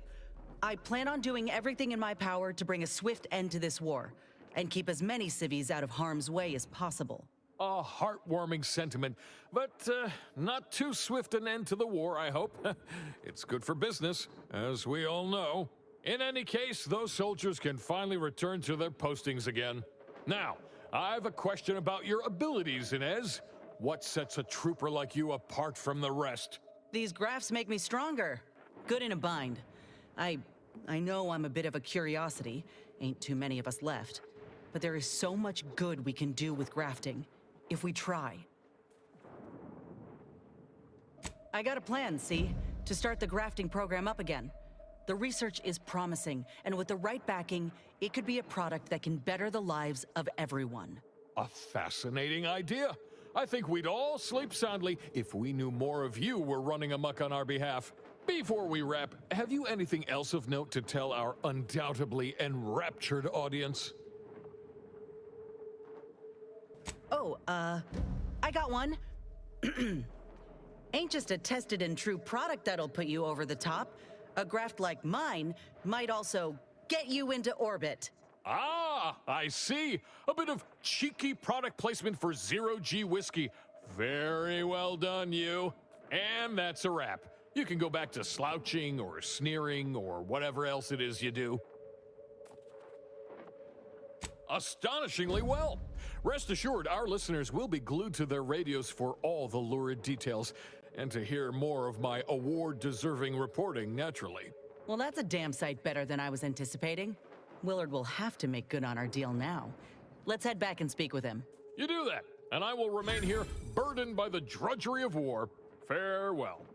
I plan on doing everything in my power to bring a swift end to this war, and keep as many civvies out of harm's way as possible. A heartwarming sentiment, but not too swift an end to the war, I hope. It's good for business, as we all know. In any case, those soldiers can finally return to their postings again. Now, I have a question about your abilities, Inez. What sets a trooper like you apart from the rest? These grafts make me stronger. Good in a bind. I know I'm a bit of a curiosity. Ain't too many of us left. But there is so much good we can do with grafting, if we try. I got a plan, see? To start the grafting program up again. The research is promising, and with the right backing, it could be a product that can better the lives of everyone. A fascinating idea. I think we'd all sleep soundly if we knew more of you were running amok on our behalf. Before we wrap, have you anything else of note to tell our undoubtedly enraptured audience? Oh, I got one. Ain't just a tested and true product that'll put you over the top. A graft like mine might also get you into orbit. Ah, I see. A bit of cheeky product placement for zero-G whiskey. Very well done, you. And that's a wrap. You can go back to slouching or sneering or whatever else it is you do. Astonishingly well. Rest assured, our listeners will be glued to their radios for all the lurid details, and to hear more of my award-deserving reporting, naturally. Well, that's a damn sight better than I was anticipating. Willard will have to make good on our deal now. Let's head back and speak with him. You do that, and I will remain here, burdened by the drudgery of war. Farewell.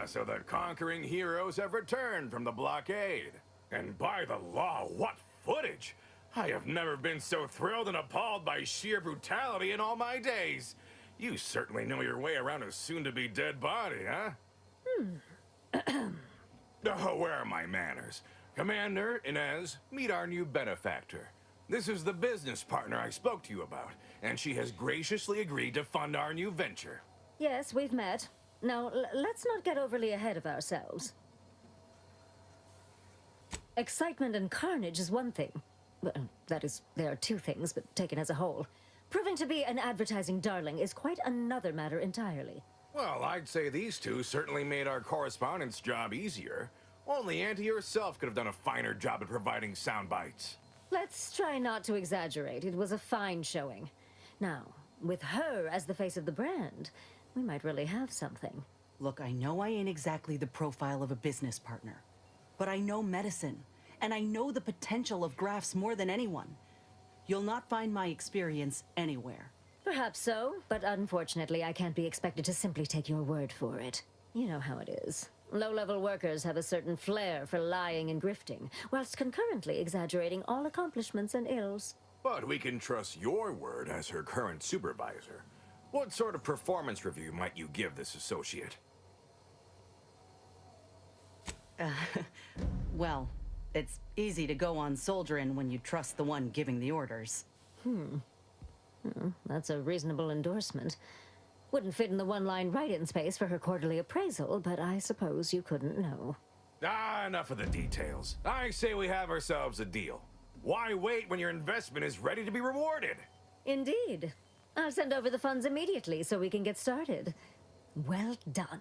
So the conquering heroes have returned from the blockade. And by the law, what footage! I have never been so thrilled and appalled by sheer brutality in all my days. You certainly know your way around a soon-to-be dead body, huh? Oh, where are my manners? Commander, Inez, meet our new benefactor. This is the business partner I spoke to you about, and she has graciously agreed to fund our new venture. Yes, we've met. Now, let's not get overly ahead of ourselves. Excitement and carnage is one thing. Well, that is, there are two things, but taken as a whole. Proving to be an advertising darling is quite another matter entirely. Well, I'd say these two certainly made our correspondence job easier. Only Auntie herself could have done a finer job at providing sound bites. Let's try not to exaggerate. It was a fine showing. Now, with her as the face of the brand, we might really have something. Look, I know I ain't exactly the profile of a business partner, but I know medicine, and I know the potential of grafts more than anyone. You'll not find my experience anywhere. Perhaps so, but unfortunately I can't be expected to simply take your word for it. You know how it is. Low-level workers have a certain flair for lying and grifting, whilst concurrently exaggerating all accomplishments and ills. But we can trust your word as her current supervisor. What sort of performance review might you give this associate? Well, It's easy to go on soldiering when you trust the one giving the orders. That's a reasonable endorsement. Wouldn't fit in the one-line write-in space for her quarterly appraisal, but I suppose you couldn't know. Enough of the details. I say we have ourselves a deal. Why wait when your investment is ready to be rewarded? Indeed. I'll send over the funds immediately so we can get started. Well done.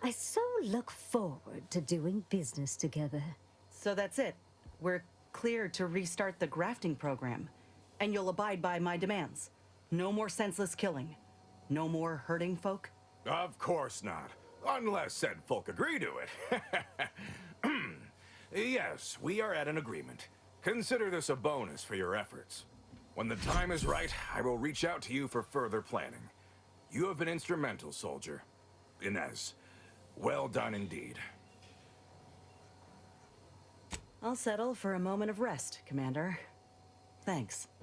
I so look forward to doing business together. So that's it. We're clear to restart the grafting program. And you'll abide by my demands. No more senseless killing. No more hurting folk? Of course not. Unless said folk agree to it. Yes, we are at an agreement. Consider this a bonus for your efforts. When the time is right, I will reach out to you for further planning. You have been instrumental, soldier. Inez, well done indeed. I'll settle for a moment of rest, Commander. Thanks.